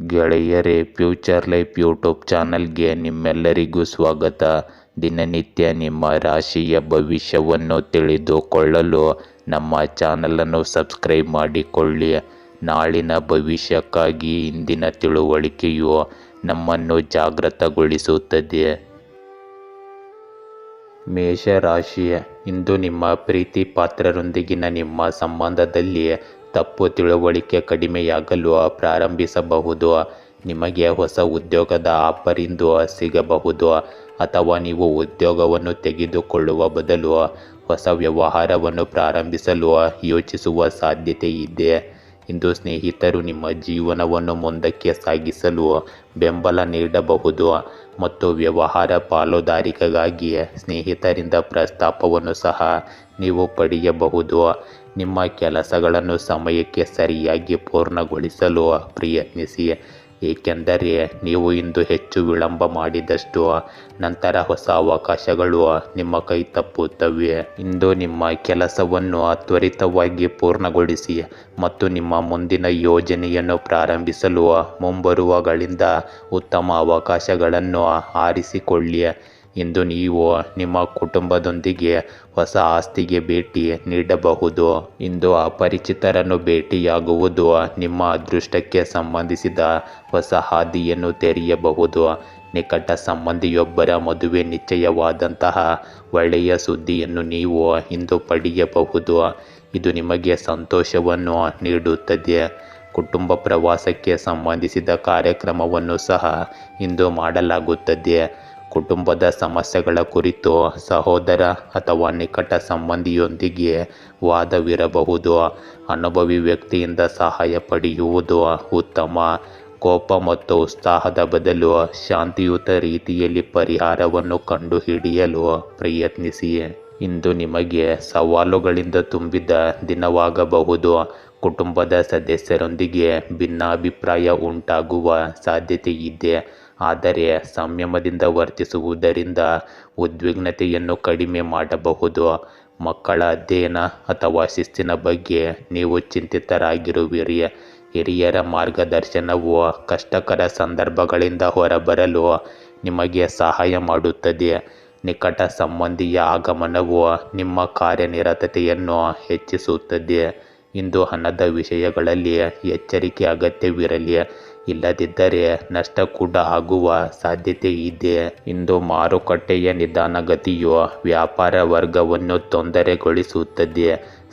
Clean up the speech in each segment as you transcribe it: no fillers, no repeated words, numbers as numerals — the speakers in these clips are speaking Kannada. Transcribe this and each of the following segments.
ಗೆಳೆಯರೇ, ಫ್ಯೂಚರ್ ಲೈಫ್ ಯೂಟ್ಯೂಬ್ ಚಾನಲ್ಗೆ ನಿಮ್ಮೆಲ್ಲರಿಗೂ ಸ್ವಾಗತ. ದಿನನಿತ್ಯ ನಿಮ್ಮ ರಾಶಿಯ ಭವಿಷ್ಯವನ್ನು ತಿಳಿದುಕೊಳ್ಳಲು ನಮ್ಮ ಚಾನಲನ್ನು ಸಬ್ಸ್ಕ್ರೈಬ್ ಮಾಡಿಕೊಳ್ಳಿ. ನಾಳಿನ ಭವಿಷ್ಯಕ್ಕಾಗಿ ಇಂದಿನ ತಿಳುವಳಿಕೆಯು ನಮ್ಮನ್ನು ಜಾಗೃತಗೊಳಿಸುತ್ತದೆ. ಮೇಷರಾಶಿ, ಇಂದು ನಿಮ್ಮ ಪ್ರೀತಿ ಪಾತ್ರರೊಂದಿಗಿನ ನಿಮ್ಮ ಸಂಬಂಧದಲ್ಲಿ ತಪ್ಪು ತಿಳುವಳಿಕೆ ಕಡಿಮೆಯಾಗಲು ಪ್ರಾರಂಭಿಸಬಹುದು. ನಿಮಗೆ ಹೊಸ ಉದ್ಯೋಗದ ಆಫರ್ ಇಂದು ಸಿಗಬಹುದು, ಅಥವಾ ನೀವು ಉದ್ಯೋಗವನ್ನು ತೆಗೆದುಕೊಳ್ಳುವ ಬದಲು ಹೊಸ ವ್ಯವಹಾರವನ್ನು ಪ್ರಾರಂಭಿಸಲು ಯೋಚಿಸುವ ಸಾಧ್ಯತೆ ಇದೆ. ಇಂದು ಸ್ನೇಹಿತರು ನಿಮ್ಮ ಜೀವನವನ್ನು ಮುಂದಕ್ಕೆ ಸಾಗಿಸಲು ಬೆಂಬಲ ನೀಡಬಹುದು, ಮತ್ತು ವ್ಯವಹಾರ ಪಾಲುದಾರಿಕೆಗಾಗಿ ಸ್ನೇಹಿತರಿಂದ ಪ್ರಸ್ತಾಪವನ್ನು ಸಹ ನೀವು ಪಡೆಯಬಹುದು. ನಿಮ್ಮ ಕೆಲಸಗಳನ್ನು ಸಮಯಕ್ಕೆ ಸರಿಯಾಗಿ ಪೂರ್ಣಗೊಳಿಸಲು ಪ್ರಯತ್ನಿಸಿ, ಏಕೆಂದರೆ ನೀವು ಇಂದು ಹೆಚ್ಚು ವಿಳಂಬ ಮಾಡಿದಷ್ಟು ನಂತರ ಹೊಸ ಅವಕಾಶಗಳು ನಿಮ್ಮ ಕೈ ತಪ್ಪುತ್ತವೆ. ಇಂದು ನಿಮ್ಮ ಕೆಲಸವನ್ನು ತ್ವರಿತವಾಗಿ ಪೂರ್ಣಗೊಳಿಸಿ ಮತ್ತು ನಿಮ್ಮ ಮುಂದಿನ ಯೋಜನೆಯನ್ನು ಪ್ರಾರಂಭಿಸಲು ಮುಂಬರುವಗಳಿಂದ ಉತ್ತಮ ಅವಕಾಶಗಳನ್ನು ಆರಿಸಿಕೊಳ್ಳಿ. ಇಂದು ನೀವು ನಿಮ್ಮ ಕುಟುಂಬದೊಂದಿಗೆ ಹೊಸ ಆಸ್ತಿಗೆ ಭೇಟಿ ನೀಡಬಹುದು. ಇಂದು ಅಪರಿಚಿತರನ್ನು ಭೇಟಿಯಾಗುವುದು ನಿಮ್ಮ ಅದೃಷ್ಟಕ್ಕೆ ಸಂಬಂಧಿಸಿದ ಹೊಸ ಹಾದಿಯನ್ನು ತೆರೆಯಬಹುದು. ನಿಕಟ ಸಂಬಂಧಿಯೊಬ್ಬರ ಮದುವೆ ನಿಶ್ಚಯವಾದಂತಹ ಒಳ್ಳೆಯ ಸುದ್ದಿಯನ್ನು ನೀವು ಇಂದು ಪಡೆಯಬಹುದು. ಇದು ನಿಮಗೆ ಸಂತೋಷವನ್ನು ನೀಡುತ್ತದೆ. ಕುಟುಂಬ ಪ್ರವಾಸಕ್ಕೆ ಸಂಬಂಧಿಸಿದ ಕಾರ್ಯಕ್ರಮವನ್ನು ಸಹ ಇಂದು ಮಾಡಲಾಗುತ್ತದೆ. ಕುಟುಂಬದ ಸಮಸ್ಯೆಗಳ ಕುರಿತು ಸಹೋದರ ಅಥವಾ ನಿಕಟ ಸಂಬಂಧಿಯೊಂದಿಗೆ ವಾದವಿರಬಹುದು. ಅನುಭವಿ ವ್ಯಕ್ತಿಯಿಂದ ಸಹಾಯ ಪಡೆಯುವುದು ಉತ್ತಮ. ಕೋಪ ಮತ್ತು ಉತ್ಸಾಹದ ಬದಲು ಶಾಂತಿಯುತ ರೀತಿಯಲ್ಲಿ ಪರಿಹಾರವನ್ನು ಕಂಡುಹಿಡಿಯಲು ಪ್ರಯತ್ನಿಸಿ. ಇಂದು ನಿಮಗೆ ಸವಾಲುಗಳಿಂದ ತುಂಬಿದ ದಿನವಾಗಬಹುದು. ಕುಟುಂಬದ ಸದಸ್ಯರೊಂದಿಗೆ ಭಿನ್ನಾಭಿಪ್ರಾಯ ಉಂಟಾಗುವ ಸಾಧ್ಯತೆ ಇದೆ, ಆದರೆ ಸಂಯಮದಿಂದ ವರ್ತಿಸುವುದರಿಂದ ಉದ್ವಿಗ್ನತೆಯನ್ನು ಕಡಿಮೆ ಮಾಡಬಹುದು. ಮಕ್ಕಳ ಅಧ್ಯಯನ ಅಥವಾ ಶಿಸ್ತಿನ ಬಗ್ಗೆ ನೀವು ಚಿಂತಿತರಾಗಿರುವಿರಿ. ಹಿರಿಯರ ಮಾರ್ಗದರ್ಶನವು ಕಷ್ಟಕರ ಸಂದರ್ಭಗಳಿಂದ ಹೊರಬರಲು ನಿಮಗೆ ಸಹಾಯ ಮಾಡುತ್ತದೆ. ನಿಕಟ ಸಂಬಂಧಿಯ ಆಗಮನವು ನಿಮ್ಮ ಕಾರ್ಯನಿರತತೆಯನ್ನು ಹೆಚ್ಚಿಸುತ್ತದೆ. ಇಂದು ಹಣದ ವಿಷಯಗಳಲ್ಲಿ ಎಚ್ಚರಿಕೆ ಅಗತ್ಯವಿರಲಿ, ಇಲ್ಲದಿದ್ದರೆ ನಷ್ಟ ಕೂಡ ಆಗುವ ಸಾಧ್ಯತೆ ಇದೆ. ಇಂದು ಮಾರುಕಟ್ಟೆಯ ನಿಧಾನಗತಿಯು ವ್ಯಾಪಾರ ವರ್ಗವನ್ನು ತೊಂದರೆಗೊಳಿಸುತ್ತದೆ.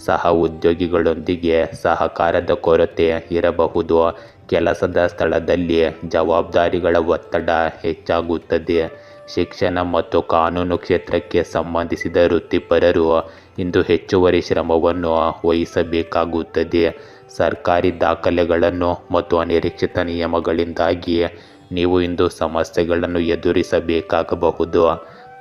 ಸಹ ಉದ್ಯೋಗಿಗಳೊಂದಿಗೆ ಸಹಕಾರದ ಕೊರತೆ ಇರಬಹುದು. ಕೆಲಸದ ಸ್ಥಳದಲ್ಲಿ ಜವಾಬ್ದಾರಿಗಳ ಒತ್ತಡ ಹೆಚ್ಚಾಗುತ್ತದೆ. ಶಿಕ್ಷಣ ಮತ್ತು ಕಾನೂನು ಕ್ಷೇತ್ರಕ್ಕೆ ಸಂಬಂಧಿಸಿದ ವೃತ್ತಿಪರರು ಇಂದು ಹೆಚ್ಚುವರಿ ಶ್ರಮವನ್ನು ವಹಿಸಬೇಕಾಗುತ್ತದೆ. ಸರ್ಕಾರಿ ದಾಖಲೆಗಳನ್ನು ಮತ್ತು ಅನಿರೀಕ್ಷಿತ ನಿಯಮಗಳಿಂದಾಗಿ ನೀವು ಇಂದು ಸಮಸ್ಯೆಗಳನ್ನು ಎದುರಿಸಬೇಕಾಗಬಹುದು.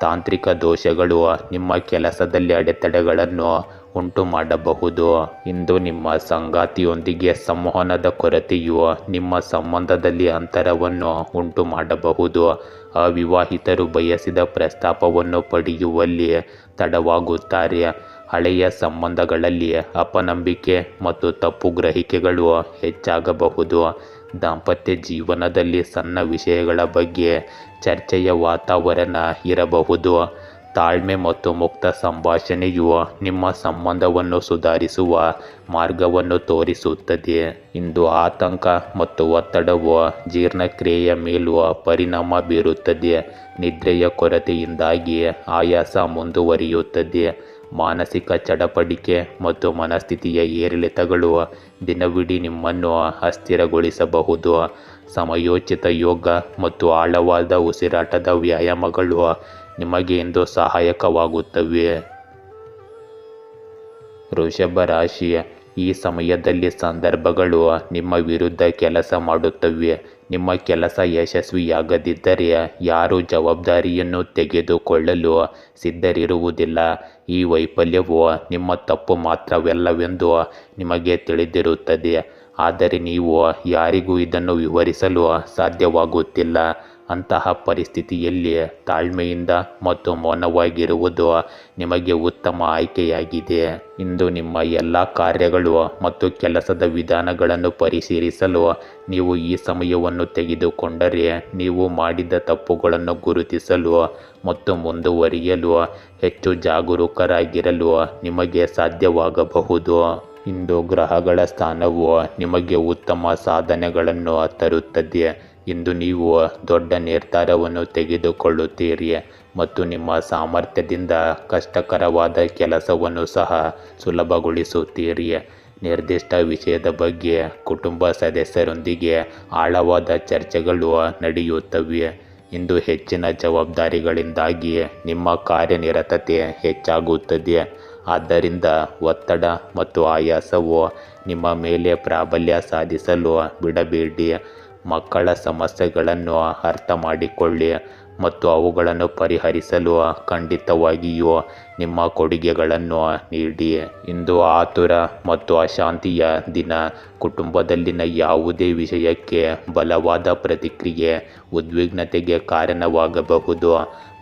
ತಾಂತ್ರಿಕ ದೋಷಗಳು ನಿಮ್ಮ ಕೆಲಸದಲ್ಲಿ ಅಡೆತಡೆಗಳನ್ನು ಉಂಟು ಮಾಡಬಹುದು. ಇಂದು ನಿಮ್ಮ ಸಂಗಾತಿಯೊಂದಿಗೆ ಸಂವಹನದ ಕೊರತೆಯು ನಿಮ್ಮ ಸಂಬಂಧದಲ್ಲಿ ಅಂತರವನ್ನು ಉಂಟು ಮಾಡಬಹುದು. ಅವಿವಾಹಿತರು ಬಯಸಿದ ಪ್ರಸ್ತಾಪವನ್ನು ಪಡೆಯುವಲ್ಲಿ ತಡವಾಗುತ್ತಾರೆ. ಹಳೆಯ ಸಂಬಂಧಗಳಲ್ಲಿ ಅಪನಂಬಿಕೆ ಮತ್ತು ತಪ್ಪು ಗ್ರಹಿಕೆಗಳು ಹೆಚ್ಚಾಗಬಹುದು. ದಾಂಪತ್ಯ ಜೀವನದಲ್ಲಿ ಸಣ್ಣ ವಿಷಯಗಳ ಬಗ್ಗೆ ಚರ್ಚೆಯ ವಾತಾವರಣ ಇರಬಹುದು. ತಾಳ್ಮೆ ಮತ್ತು ಮುಕ್ತ ಸಂಭಾಷಣೆಯು ನಿಮ್ಮ ಸಂಬಂಧವನ್ನು ಸುಧಾರಿಸುವ ಮಾರ್ಗವನ್ನು ತೋರಿಸುತ್ತದೆ. ಇಂದು ಆತಂಕ ಮತ್ತು ಒತ್ತಡವು ಜೀರ್ಣಕ್ರಿಯೆಯ ಮೇಲೂ ಪರಿಣಾಮ ಬೀರುತ್ತದೆ. ನಿದ್ರೆಯ ಕೊರತೆಯಿಂದಾಗಿ ಆಯಾಸ ಮುಂದುವರಿಯುತ್ತದೆ. ಮಾನಸಿಕ ಚಡಪಡಿಕೆ ಮತ್ತು ಮನಸ್ಥಿತಿಯ ಏರಿಳಿತಗಳು ದಿನವಿಡೀ ನಿಮ್ಮನ್ನು ಅಸ್ಥಿರಗೊಳಿಸಬಹುದು. ಸಮಯೋಚಿತ ಯೋಗ ಮತ್ತು ಆಳವಾದ ಉಸಿರಾಟದ ವ್ಯಾಯಾಮಗಳು ನಿಮಗೆ ಇಂದು ಸಹಾಯಕವಾಗುತ್ತವೆ. ವೃಷಭ ರಾಶಿ, ಈ ಸಮಯದಲ್ಲಿ ಸಂದರ್ಭಗಳು ನಿಮ್ಮ ವಿರುದ್ಧ ಕೆಲಸ ಮಾಡುತ್ತವೆ. ನಿಮ್ಮ ಕೆಲಸ ಯಶಸ್ವಿಯಾಗದಿದ್ದರೆ ಯಾರೂ ಜವಾಬ್ದಾರಿಯನ್ನು ತೆಗೆದುಕೊಳ್ಳಲು ಸಿದ್ಧರಿರುವುದಿಲ್ಲ. ಈ ವೈಫಲ್ಯವು ನಿಮ್ಮ ತಪ್ಪು ಮಾತ್ರವಲ್ಲವೆಂದು ನಿಮಗೆ ತಿಳಿದಿರುತ್ತದೆ, ಆದರೆ ನೀವು ಯಾರಿಗೂ ಇದನ್ನು ವಿವರಿಸಲು ಸಾಧ್ಯವಾಗುತ್ತಿಲ್ಲ. ಅಂತಹ ಪರಿಸ್ಥಿತಿಯಲ್ಲಿ ತಾಳ್ಮೆಯಿಂದ ಮತ್ತು ಮೌನವಾಗಿರುವುದು ನಿಮಗೆ ಉತ್ತಮ ಆಯ್ಕೆಯಾಗಿದೆ. ಇಂದು ನಿಮ್ಮ ಎಲ್ಲ ಕಾರ್ಯಗಳು ಮತ್ತು ಕೆಲಸದ ವಿಧಾನಗಳನ್ನು ಪರಿಶೀಲಿಸಲು ನೀವು ಈ ಸಮಯವನ್ನು ತೆಗೆದುಕೊಂಡರೆ ನೀವು ಮಾಡಿದ ತಪ್ಪುಗಳನ್ನು ಗುರುತಿಸಲು ಮತ್ತು ಮುಂದುವರಿಯಲು ಹೆಚ್ಚು ಜಾಗರೂಕರಾಗಿರಲು ನಿಮಗೆ ಸಾಧ್ಯವಾಗಬಹುದು. ಇಂದು ಗ್ರಹಗಳ ಸ್ಥಾನವು ನಿಮಗೆ ಉತ್ತಮ ಸಾಧನೆಗಳನ್ನು ತರುತ್ತದೆ. ಇಂದು ನೀವು ದೊಡ್ಡ ನಿರ್ಧಾರವನ್ನು ತೆಗೆದುಕೊಳ್ಳುತ್ತೀರಿ ಮತ್ತು ನಿಮ್ಮ ಸಾಮರ್ಥ್ಯದಿಂದ ಕಷ್ಟಕರವಾದ ಕೆಲಸವನ್ನು ಸಹ ಸುಲಭಗೊಳಿಸುತ್ತೀರಿ. ನಿರ್ದಿಷ್ಟ ವಿಷಯದ ಬಗ್ಗೆ ಕುಟುಂಬ ಸದಸ್ಯರೊಂದಿಗೆ ಆಳವಾದ ಚರ್ಚೆಗಳು ನಡೆಯುತ್ತವೆ. ಇಂದು ಹೆಚ್ಚಿನ ಜವಾಬ್ದಾರಿಗಳಿಂದಾಗಿ ನಿಮ್ಮ ಕಾರ್ಯನಿರತತೆ ಹೆಚ್ಚಾಗುತ್ತದೆ. ಆದ್ದರಿಂದ ಒತ್ತಡ ಮತ್ತು ಆಯಾಸವು ನಿಮ್ಮ ಮೇಲೆ ಪ್ರಾಬಲ್ಯ ಸಾಧಿಸಲು ಬಿಡಬೇಡಿ. ಮಕ್ಕಳ ಸಮಸ್ಯೆಗಳನ್ನು ಅರ್ಥ ಮಾಡಿಕೊಳ್ಳಿ ಮತ್ತು ಅವುಗಳನ್ನು ಪರಿಹರಿಸಲು ಖಂಡಿತವಾಗಿಯೂ ನಿಮ್ಮ ಕೊಡುಗೆಗಳನ್ನು ನೀಡಿ. ಇಂದು ಆತುರ ಮತ್ತು ಅಶಾಂತಿಯ ದಿನ. ಕುಟುಂಬದಲ್ಲಿನ ಯಾವುದೇ ವಿಷಯಕ್ಕೆ ಬಲವಾದ ಪ್ರತಿಕ್ರಿಯೆ ಉದ್ವಿಗ್ನತೆಗೆ ಕಾರಣವಾಗಬಹುದು.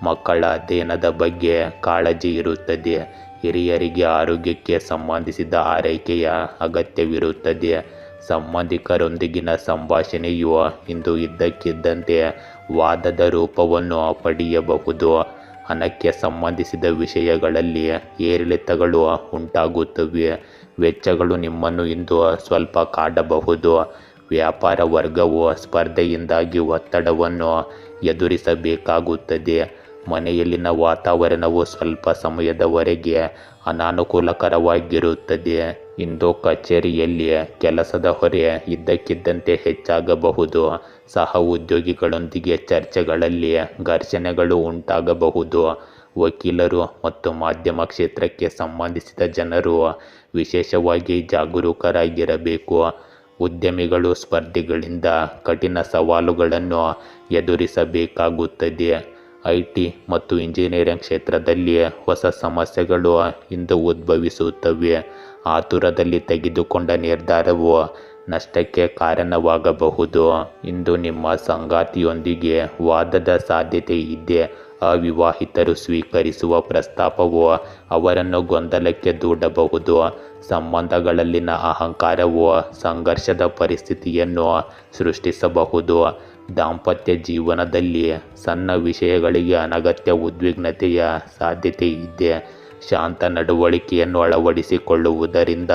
ಮಕ್ಕಳ ಅಧ್ಯಯನದ ಬಗ್ಗೆ ಕಾಳಜಿ ಇರುತ್ತದೆ. ಹಿರಿಯರಿಗೆ ಆರೋಗ್ಯಕ್ಕೆ ಸಂಬಂಧಿಸಿದ ಆರೈಕೆಯ ಅಗತ್ಯವಿರುತ್ತದೆ. ಸಂಬಂಧಿಕರೊಂದಿಗಿನ ಸಂಭಾಷಣೆಯು ಇಂದು ಇದ್ದಕ್ಕಿದ್ದಂತೆ ವಾದದ ರೂಪವನ್ನು ಪಡೆಯಬಹುದು. ಹಣಕ್ಕೆ ಸಂಬಂಧಿಸಿದ ವಿಷಯಗಳಲ್ಲಿ ಏರಿಳಿತಗಳು ಉಂಟಾಗುತ್ತವೆ. ವೆಚ್ಚಗಳು ನಿಮ್ಮನ್ನು ಇಂದು ಸ್ವಲ್ಪ ಕಾಡಬಹುದು. ವ್ಯಾಪಾರ ವರ್ಗವು ಸ್ಪರ್ಧೆಯಿಂದಾಗಿ ಒತ್ತಡವನ್ನು ಎದುರಿಸಬೇಕಾಗುತ್ತದೆ. ಮನೆಯಲ್ಲಿನ ವಾತಾವರಣವು ಸ್ವಲ್ಪ ಸಮಯದವರೆಗೆ ಅನಾನುಕೂಲಕರವಾಗಿರುತ್ತದೆ. ಇಂದು ಕಚೇರಿಯಲ್ಲಿ ಕೆಲಸದ ಹೊರೆ ಇದ್ದಕ್ಕಿದ್ದಂತೆ ಹೆಚ್ಚಾಗಬಹುದು. ಸಹ ಉದ್ಯೋಗಿಗಳೊಂದಿಗೆ ಚರ್ಚೆಗಳಲ್ಲಿ ಘರ್ಷಣೆಗಳು ಉಂಟಾಗಬಹುದು. ವಕೀಲರು ಮತ್ತು ಮಾಧ್ಯಮ ಕ್ಷೇತ್ರಕ್ಕೆ ಸಂಬಂಧಿಸಿದ ಜನರು ವಿಶೇಷವಾಗಿ ಜಾಗರೂಕರಾಗಿರಬೇಕು. ಉದ್ಯಮಿಗಳು ಸ್ಪರ್ಧಿಗಳಿಂದ ಕಠಿಣ ಸವಾಲುಗಳನ್ನು ಎದುರಿಸಬೇಕಾಗುತ್ತದೆ. ಐಟಿ ಮತ್ತು ಇಂಜಿನಿಯರಿಂಗ್ ಕ್ಷೇತ್ರದಲ್ಲಿ ಹೊಸ ಸಮಸ್ಯೆಗಳು ಇಂದು ಉದ್ಭವಿಸುತ್ತವೆ. ಆತುರದಲ್ಲಿ ತೆಗೆದುಕೊಂಡ ನಿರ್ಧಾರವು ನಷ್ಟಕ್ಕೆ ಕಾರಣವಾಗಬಹುದು. ಇಂದು ನಿಮ್ಮ ಸಂಗಾತಿಯೊಂದಿಗೆ ವಾದದ ಸಾಧ್ಯತೆ ಇದೆ. ಅವಿವಾಹಿತರು ಸ್ವೀಕರಿಸುವ ಪ್ರಸ್ತಾಪವು ಅವರನ್ನು ಗೊಂದಲಕ್ಕೆ ದೂಡಬಹುದು. ಸಂಬಂಧಗಳಲ್ಲಿನ ಅಹಂಕಾರವು ಸಂಘರ್ಷದ ಪರಿಸ್ಥಿತಿಯನ್ನು ಸೃಷ್ಟಿಸಬಹುದು. ದಾಂಪತ್ಯ ಜೀವನದಲ್ಲಿ ಸಣ್ಣ ವಿಷಯಗಳಿಗೆ ಅನಗತ್ಯ ಉದ್ವಿಗ್ನತೆಯ ಸಾಧ್ಯತೆ ಇದೆ. ಶಾಂತ ನಡವಳಿಕೆಯನ್ನು ಅಳವಡಿಸಿಕೊಳ್ಳುವುದರಿಂದ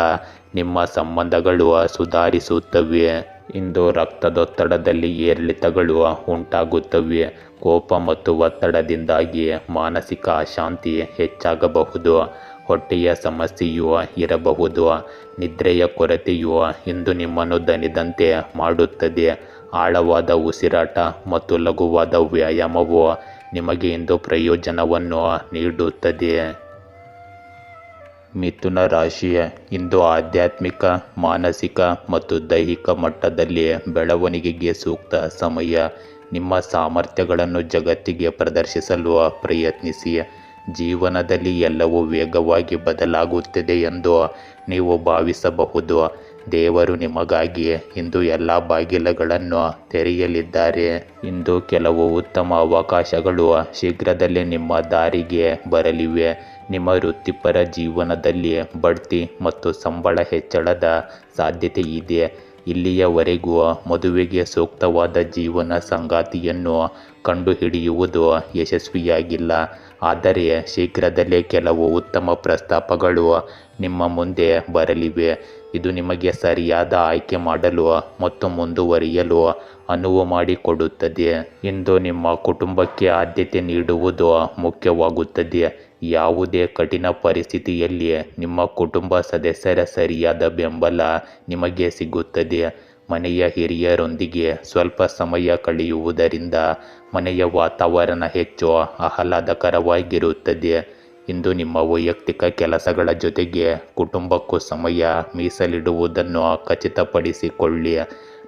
ನಿಮ್ಮ ಸಂಬಂಧಗಳು ಸುಧಾರಿಸುತ್ತವೆ. ಇಂದು ರಕ್ತದೊತ್ತಡದಲ್ಲಿ ಏರಿಳಿತಗಳು ಉಂಟಾಗುತ್ತವೆ. ಕೋಪ ಮತ್ತು ಒತ್ತಡದಿಂದಾಗಿ ಮಾನಸಿಕ ಅಶಾಂತಿ ಹೆಚ್ಚಾಗಬಹುದು. ಹೊಟ್ಟೆಯ ಸಮಸ್ಯೆಯೂ ಇರಬಹುದು. ನಿದ್ರೆಯ ಕೊರತೆಯು ಇಂದು ನಿಮ್ಮನ್ನು ದಣಿದಂತೆ ಮಾಡುತ್ತದೆ. ಆಳವಾದ ಉಸಿರಾಟ ಮತ್ತು ಲಘುವಾದ ವ್ಯಾಯಾಮವು ನಿಮಗೆ ಇಂದು ಪ್ರಯೋಜನವನ್ನು ನೀಡುತ್ತದೆ. ಮಿಥುನ ರಾಶಿಯ ಇಂದು ಆಧ್ಯಾತ್ಮಿಕ, ಮಾನಸಿಕ ಮತ್ತು ದೈಹಿಕ ಮಟ್ಟದಲ್ಲಿ ಬೆಳವಣಿಗೆಗೆ ಸೂಕ್ತ ಸಮಯ. ನಿಮ್ಮ ಸಾಮರ್ಥ್ಯಗಳನ್ನು ಜಗತ್ತಿಗೆ ಪ್ರದರ್ಶಿಸಲು ಪ್ರಯತ್ನಿಸಿ. ಜೀವನದಲ್ಲಿ ಎಲ್ಲವೂ ವೇಗವಾಗಿ ಬದಲಾಗುತ್ತಿದೆ ಎಂದು ನೀವು ಭಾವಿಸಬಹುದು. ದೇವರು ನಿಮಗಾಗಿ ಇಂದು ಎಲ್ಲ ಬಾಗಿಲುಗಳನ್ನು ತೆರೆಯಲಿದ್ದಾರೆ. ಇಂದು ಕೆಲವು ಉತ್ತಮ ಅವಕಾಶಗಳು ಶೀಘ್ರದಲ್ಲೇ ನಿಮ್ಮ ದಾರಿಗೆ ಬರಲಿವೆ. ನಿಮ್ಮ ವೃತ್ತಿಪರ ಜೀವನದಲ್ಲಿ ಬಡ್ತಿ ಮತ್ತು ಸಂಬಳ ಹೆಚ್ಚಳದ ಸಾಧ್ಯತೆ ಇದೆ. ಇಲ್ಲಿಯವರೆಗೂ ಮದುವೆಗೆ ಸೂಕ್ತವಾದ ಜೀವನ ಸಂಗಾತಿಯನ್ನು ಕಂಡುಹಿಡಿಯುವುದು ಯಶಸ್ವಿಯಾಗಿಲ್ಲ. ಆದರೆ ಶೀಘ್ರದಲ್ಲೇ ಕೆಲವು ಉತ್ತಮ ಪ್ರಸ್ತಾಪಗಳು ನಿಮ್ಮ ಮುಂದೆ ಬರಲಿವೆ. ಇದು ನಿಮಗೆ ಸರಿಯಾದ ಆಯ್ಕೆ ಮಾಡಲು ಮತ್ತು ಮುಂದುವರಿಯಲು ಅನುವು ಮಾಡಿಕೊಡುತ್ತದೆ. ಇಂದು ನಿಮ್ಮ ಕುಟುಂಬಕ್ಕೆ ಆದ್ಯತೆ ನೀಡುವುದು ಮುಖ್ಯವಾಗುತ್ತದೆ. ಯಾವುದೇ ಕಠಿಣ ಪರಿಸ್ಥಿತಿಯಲ್ಲಿ ನಿಮ್ಮ ಕುಟುಂಬ ಸದಸ್ಯರ ಸರಿಯಾದ ಬೆಂಬಲ ನಿಮಗೆ ಸಿಗುತ್ತದೆ. ಮನೆಯ ಹಿರಿಯರೊಂದಿಗೆ ಸ್ವಲ್ಪ ಸಮಯ ಕಳೆಯುವುದರಿಂದ ಮನೆಯ ವಾತಾವರಣ ಹೆಚ್ಚು ಆಹ್ಲಾದಕರವಾಗಿರುತ್ತದೆ. ಇಂದು ನಿಮ್ಮ ವೈಯಕ್ತಿಕ ಕೆಲಸಗಳ ಜೊತೆಗೆ ಕುಟುಂಬಕ್ಕೂ ಸಮಯ ಮೀಸಲಿಡುವುದನ್ನು ಖಚಿತಪಡಿಸಿಕೊಳ್ಳಿ.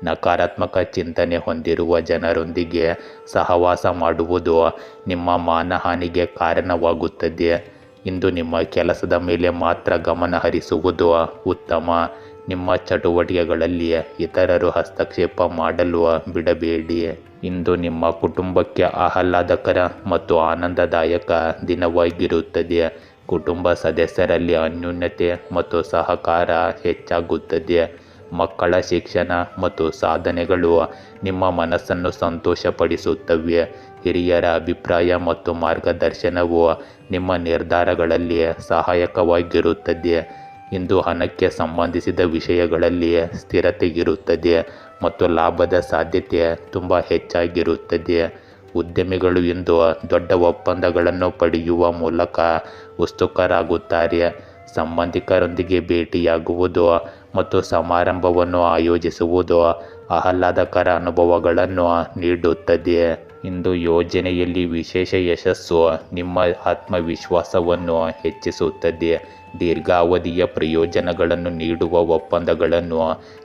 ನಕಾರಾತ್ಮಕ ಚಿಂತನೆ ಹೊಂದಿರುವ ಜನರೊಂದಿಗೆ ಸಹವಾಸ ಮಾಡುವುದು ನಿಮ್ಮ ಮಾನಹಾನಿಗೆ ಕಾರಣವಾಗುತ್ತದೆ. ಇಂದು ನಿಮ್ಮ ಕೆಲಸದ ಮೇಲೆ ಮಾತ್ರ ಗಮನ ಹರಿಸುವುದು ಉತ್ತಮ. ನಿಮ್ಮ ಚಟುವಟಿಕೆಗಳಲ್ಲಿ ಇತರರು ಹಸ್ತಕ್ಷೇಪ ಮಾಡಲು ಬಿಡಬೇಡಿ. ಇಂದು ನಿಮ್ಮ ಕುಟುಂಬಕ್ಕೆ ಆಹ್ಲಾದಕರ ಮತ್ತು ಆನಂದದಾಯಕ ದಿನವಾಗಿರುತ್ತದೆ. ಕುಟುಂಬ ಸದಸ್ಯರಲ್ಲಿ ಅನ್ಯೋನ್ಯತೆ ಮತ್ತು ಸಹಕಾರ ಹೆಚ್ಚಾಗುತ್ತದೆ. ಮಕ್ಕಳ ಶಿಕ್ಷಣ ಮತ್ತು ಸಾಧನೆಗಳು ನಿಮ್ಮ ಮನಸ್ಸನ್ನು ಸಂತೋಷಪಡಿಸುತ್ತವೆ. ಹಿರಿಯರ ಅಭಿಪ್ರಾಯ ಮತ್ತು ಮಾರ್ಗದರ್ಶನವು ನಿಮ್ಮ ನಿರ್ಧಾರಗಳಲ್ಲಿ ಸಹಾಯಕವಾಗಿರುತ್ತದೆ. ಇಂದು ಹಣಕ್ಕೆ ಸಂಬಂಧಿಸಿದ ವಿಷಯಗಳಲ್ಲಿ ಸ್ಥಿರತೆಯಿರುತ್ತದೆ ಮತ್ತು ಲಾಭದ ಸಾಧ್ಯತೆ ತುಂಬ ಹೆಚ್ಚಾಗಿರುತ್ತದೆ. ಉದ್ಯಮಿಗಳು ಇಂದು ದೊಡ್ಡ ಒಪ್ಪಂದಗಳನ್ನು ಪಡೆಯುವ ಮೂಲಕ ಉತ್ಸುಕರಾಗುತ್ತಾರೆ. ಸಂಬಂಧಿಕರೊಂದಿಗೆ ಭೇಟಿಯಾಗುವುದು ಮತ್ತು ಸಮಾರಂಭವನ್ನು ಆಯೋಜಿಸುವುದು ಆಹ್ಲಾದಕರ ಅನುಭವಗಳನ್ನು ನೀಡುತ್ತದೆ. ಇಂದು ಯೋಜನೆಯಲ್ಲಿ ವಿಶೇಷ ಯಶಸ್ಸು ನಿಮ್ಮ ಆತ್ಮವಿಶ್ವಾಸವನ್ನು ಹೆಚ್ಚಿಸುತ್ತದೆ. ದೀರ್ಘಾವಧಿಯ ಪ್ರಯೋಜನಗಳನ್ನು ನೀಡುವ ಒಪ್ಪಂದಗಳನ್ನು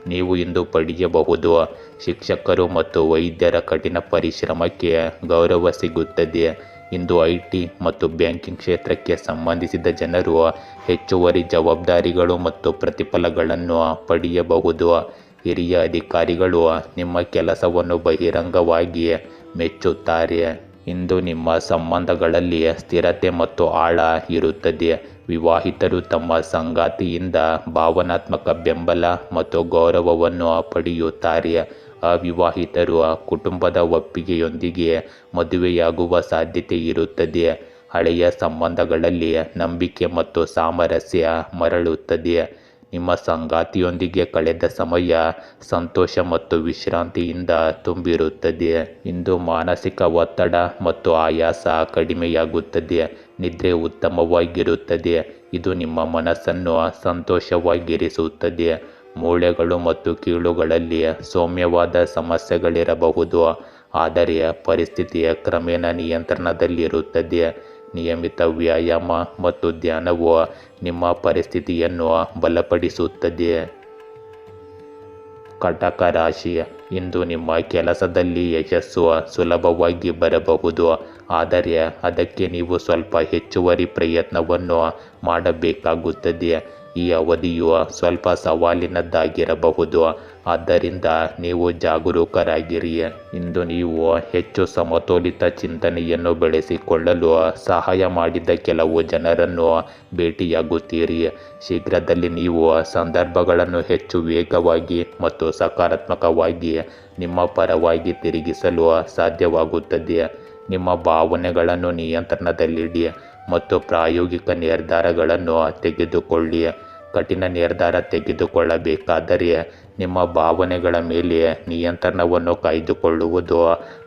ನೀವು ಇಂದು ಪಡೆಯಬಹುದು. ಶಿಕ್ಷಕರು ಮತ್ತು ವೈದ್ಯರ ಕಠಿಣ ಪರಿಶ್ರಮಕ್ಕೆ ಗೌರವ ಸಿಗುತ್ತದೆ. ಇಂದು ಐಟಿ ಮತ್ತು ಬ್ಯಾಂಕಿಂಗ್ ಕ್ಷೇತ್ರಕ್ಕೆ ಸಂಬಂಧಿಸಿದ ಜನರು ಹೆಚ್ಚುವರಿ ಜವಾಬ್ದಾರಿಗಳು ಮತ್ತು ಪ್ರತಿಫಲಗಳನ್ನು ಪಡೆಯಬಹುದು. ಹಿರಿಯ ಅಧಿಕಾರಿಗಳು ನಿಮ್ಮ ಕೆಲಸವನ್ನು ಬಹಿರಂಗವಾಗಿ ಮೆಚ್ಚುತ್ತಾರೆ. ಇಂದು ನಿಮ್ಮ ಸಂಬಂಧಗಳಲ್ಲಿ ಸ್ಥಿರತೆ ಮತ್ತು ಆಳ ಇರುತ್ತದೆ. ವಿವಾಹಿತರು ತಮ್ಮ ಸಂಗಾತಿಯಿಂದ ಭಾವನಾತ್ಮಕ ಬೆಂಬಲ ಮತ್ತು ಗೌರವವನ್ನು ಪಡೆಯುತ್ತಾರೆ. ಅವಿವಾಹಿತರು ಕುಟುಂಬದ ಒಪ್ಪಿಗೆಯೊಂದಿಗೆ ಮದುವೆಯಾಗುವ ಸಾಧ್ಯತೆ ಇರುತ್ತದೆ. ಹಳೆಯ ಸಂಬಂಧಗಳಲ್ಲಿ ನಂಬಿಕೆ ಮತ್ತು ಸಾಮರಸ್ಯ ಮರಳುತ್ತದೆ. ನಿಮ್ಮ ಸಂಗಾತಿಯೊಂದಿಗೆ ಕಳೆದ ಸಮಯ ಸಂತೋಷ ಮತ್ತು ವಿಶ್ರಾಂತಿಯಿಂದ ತುಂಬಿರುತ್ತದೆ. ಇಂದು ಮಾನಸಿಕ ಒತ್ತಡ ಮತ್ತು ಆಯಾಸ ಕಡಿಮೆಯಾಗುತ್ತದೆ. ನಿದ್ರೆ ಉತ್ತಮವಾಗಿರುತ್ತದೆ. ಇದು ನಿಮ್ಮ ಮನಸ್ಸನ್ನು ಸಂತೋಷವಾಗಿರಿಸುತ್ತದೆ. ಮೂಳೆಗಳು ಮತ್ತು ಕೀಲುಗಳಲ್ಲಿ ಸೌಮ್ಯವಾದ ಸಮಸ್ಯೆಗಳಿರಬಹುದು, ಆದರೆ ಪರಿಸ್ಥಿತಿ ಕ್ರಮೇಣ ನಿಯಂತ್ರಣದಲ್ಲಿರುತ್ತದೆ. ನಿಯಮಿತ ವ್ಯಾಯಾಮ ಮತ್ತು ಧ್ಯಾನವು ನಿಮ್ಮ ಪರಿಸ್ಥಿತಿಯನ್ನು ಬಲಪಡಿಸುತ್ತದೆ. ಕಟಕ ರಾಶಿ, ಇಂದು ನಿಮ್ಮ ಕೆಲಸದಲ್ಲಿ ಯಶಸ್ಸು ಸುಲಭವಾಗಿ ಬರಬಹುದು, ಆದರೆ ಅದಕ್ಕೆ ನೀವು ಸ್ವಲ್ಪ ಹೆಚ್ಚುವರಿ ಪ್ರಯತ್ನವನ್ನು ಮಾಡಬೇಕಾಗುತ್ತದೆ. ಈ ಅವಧಿಯು ಸ್ವಲ್ಪ ಸವಾಲಿನದ್ದಾಗಿರಬಹುದು, ಆದ್ದರಿಂದ ನೀವು ಜಾಗರೂಕರಾಗಿರಿ. ಇಂದು ನೀವು ಹೆಚ್ಚು ಸಮತೋಲಿತ ಚಿಂತನೆಯನ್ನು ಬೆಳೆಸಿಕೊಳ್ಳಲು ಸಹಾಯ ಮಾಡಿದ ಕೆಲವು ಜನರನ್ನು ಭೇಟಿಯಾಗುತ್ತೀರಿ. ಶೀಘ್ರದಲ್ಲಿ ನೀವು ಸಂದರ್ಭಗಳನ್ನು ಹೆಚ್ಚು ವೇಗವಾಗಿ ಮತ್ತು ಸಕಾರಾತ್ಮಕವಾಗಿ ನಿಮ್ಮ ಪರವಾಗಿ ತಿರುಗಿಸಲು ಸಾಧ್ಯವಾಗುತ್ತದೆ. ನಿಮ್ಮ ಭಾವನೆಗಳನ್ನು ನಿಯಂತ್ರಣದಲ್ಲಿಡಿ ಮತ್ತು ಪ್ರಾಯೋಗಿಕ ನಿರ್ಧಾರಗಳನ್ನು ತೆಗೆದುಕೊಳ್ಳಿ. ಕಠಿಣ ನಿರ್ಧಾರ ತೆಗೆದುಕೊಳ್ಳಬೇಕಾದರೆ ನಿಮ್ಮ ಭಾವನೆಗಳ ಮೇಲೆ ನಿಯಂತ್ರಣವನ್ನು ಕಾಯ್ದುಕೊಳ್ಳುವುದು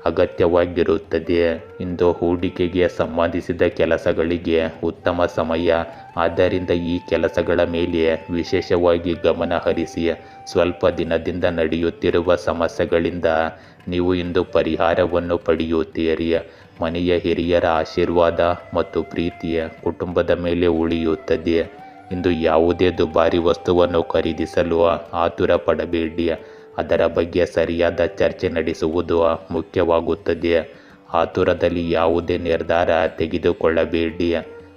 ಅಗತ್ಯವಾಗಿರುತ್ತದೆ. ಇಂದು ಹೂಡಿಕೆಗೆ ಸಂಬಂಧಿಸಿದ ಕೆಲಸಗಳಿಗೆ ಉತ್ತಮ ಸಮಯ, ಆದ್ದರಿಂದ ಈ ಕೆಲಸಗಳ ಮೇಲೆ ವಿಶೇಷವಾಗಿ ಗಮನ ಹರಿಸಿ. ಸ್ವಲ್ಪ ದಿನದಿಂದ ನಡೆಯುತ್ತಿರುವ ಸಮಸ್ಯೆಗಳಿಂದ ನೀವು ಇಂದು ಪರಿಹಾರವನ್ನು ಪಡೆಯುತ್ತೀರಿ. ಮನೆಯ ಹಿರಿಯರ ಆಶೀರ್ವಾದ ಮತ್ತು ಪ್ರೀತಿ ಕುಟುಂಬದ ಮೇಲೆ ಉಳಿಯುತ್ತದೆ. ಇಂದು ಯಾವುದೇ ದುಬಾರಿ ವಸ್ತುವನ್ನು ಖರೀದಿಸಲು ಆತುರ ಪಡಬೇಡಿ. ಅದರ ಬಗ್ಗೆ ಸರಿಯಾದ ಚರ್ಚೆ ನಡೆಸುವುದು ಮುಖ್ಯವಾಗುತ್ತದೆ. ಆತುರದಲ್ಲಿ ಯಾವುದೇ ನಿರ್ಧಾರ ತೆಗೆದುಕೊಳ್ಳಬೇಡಿ.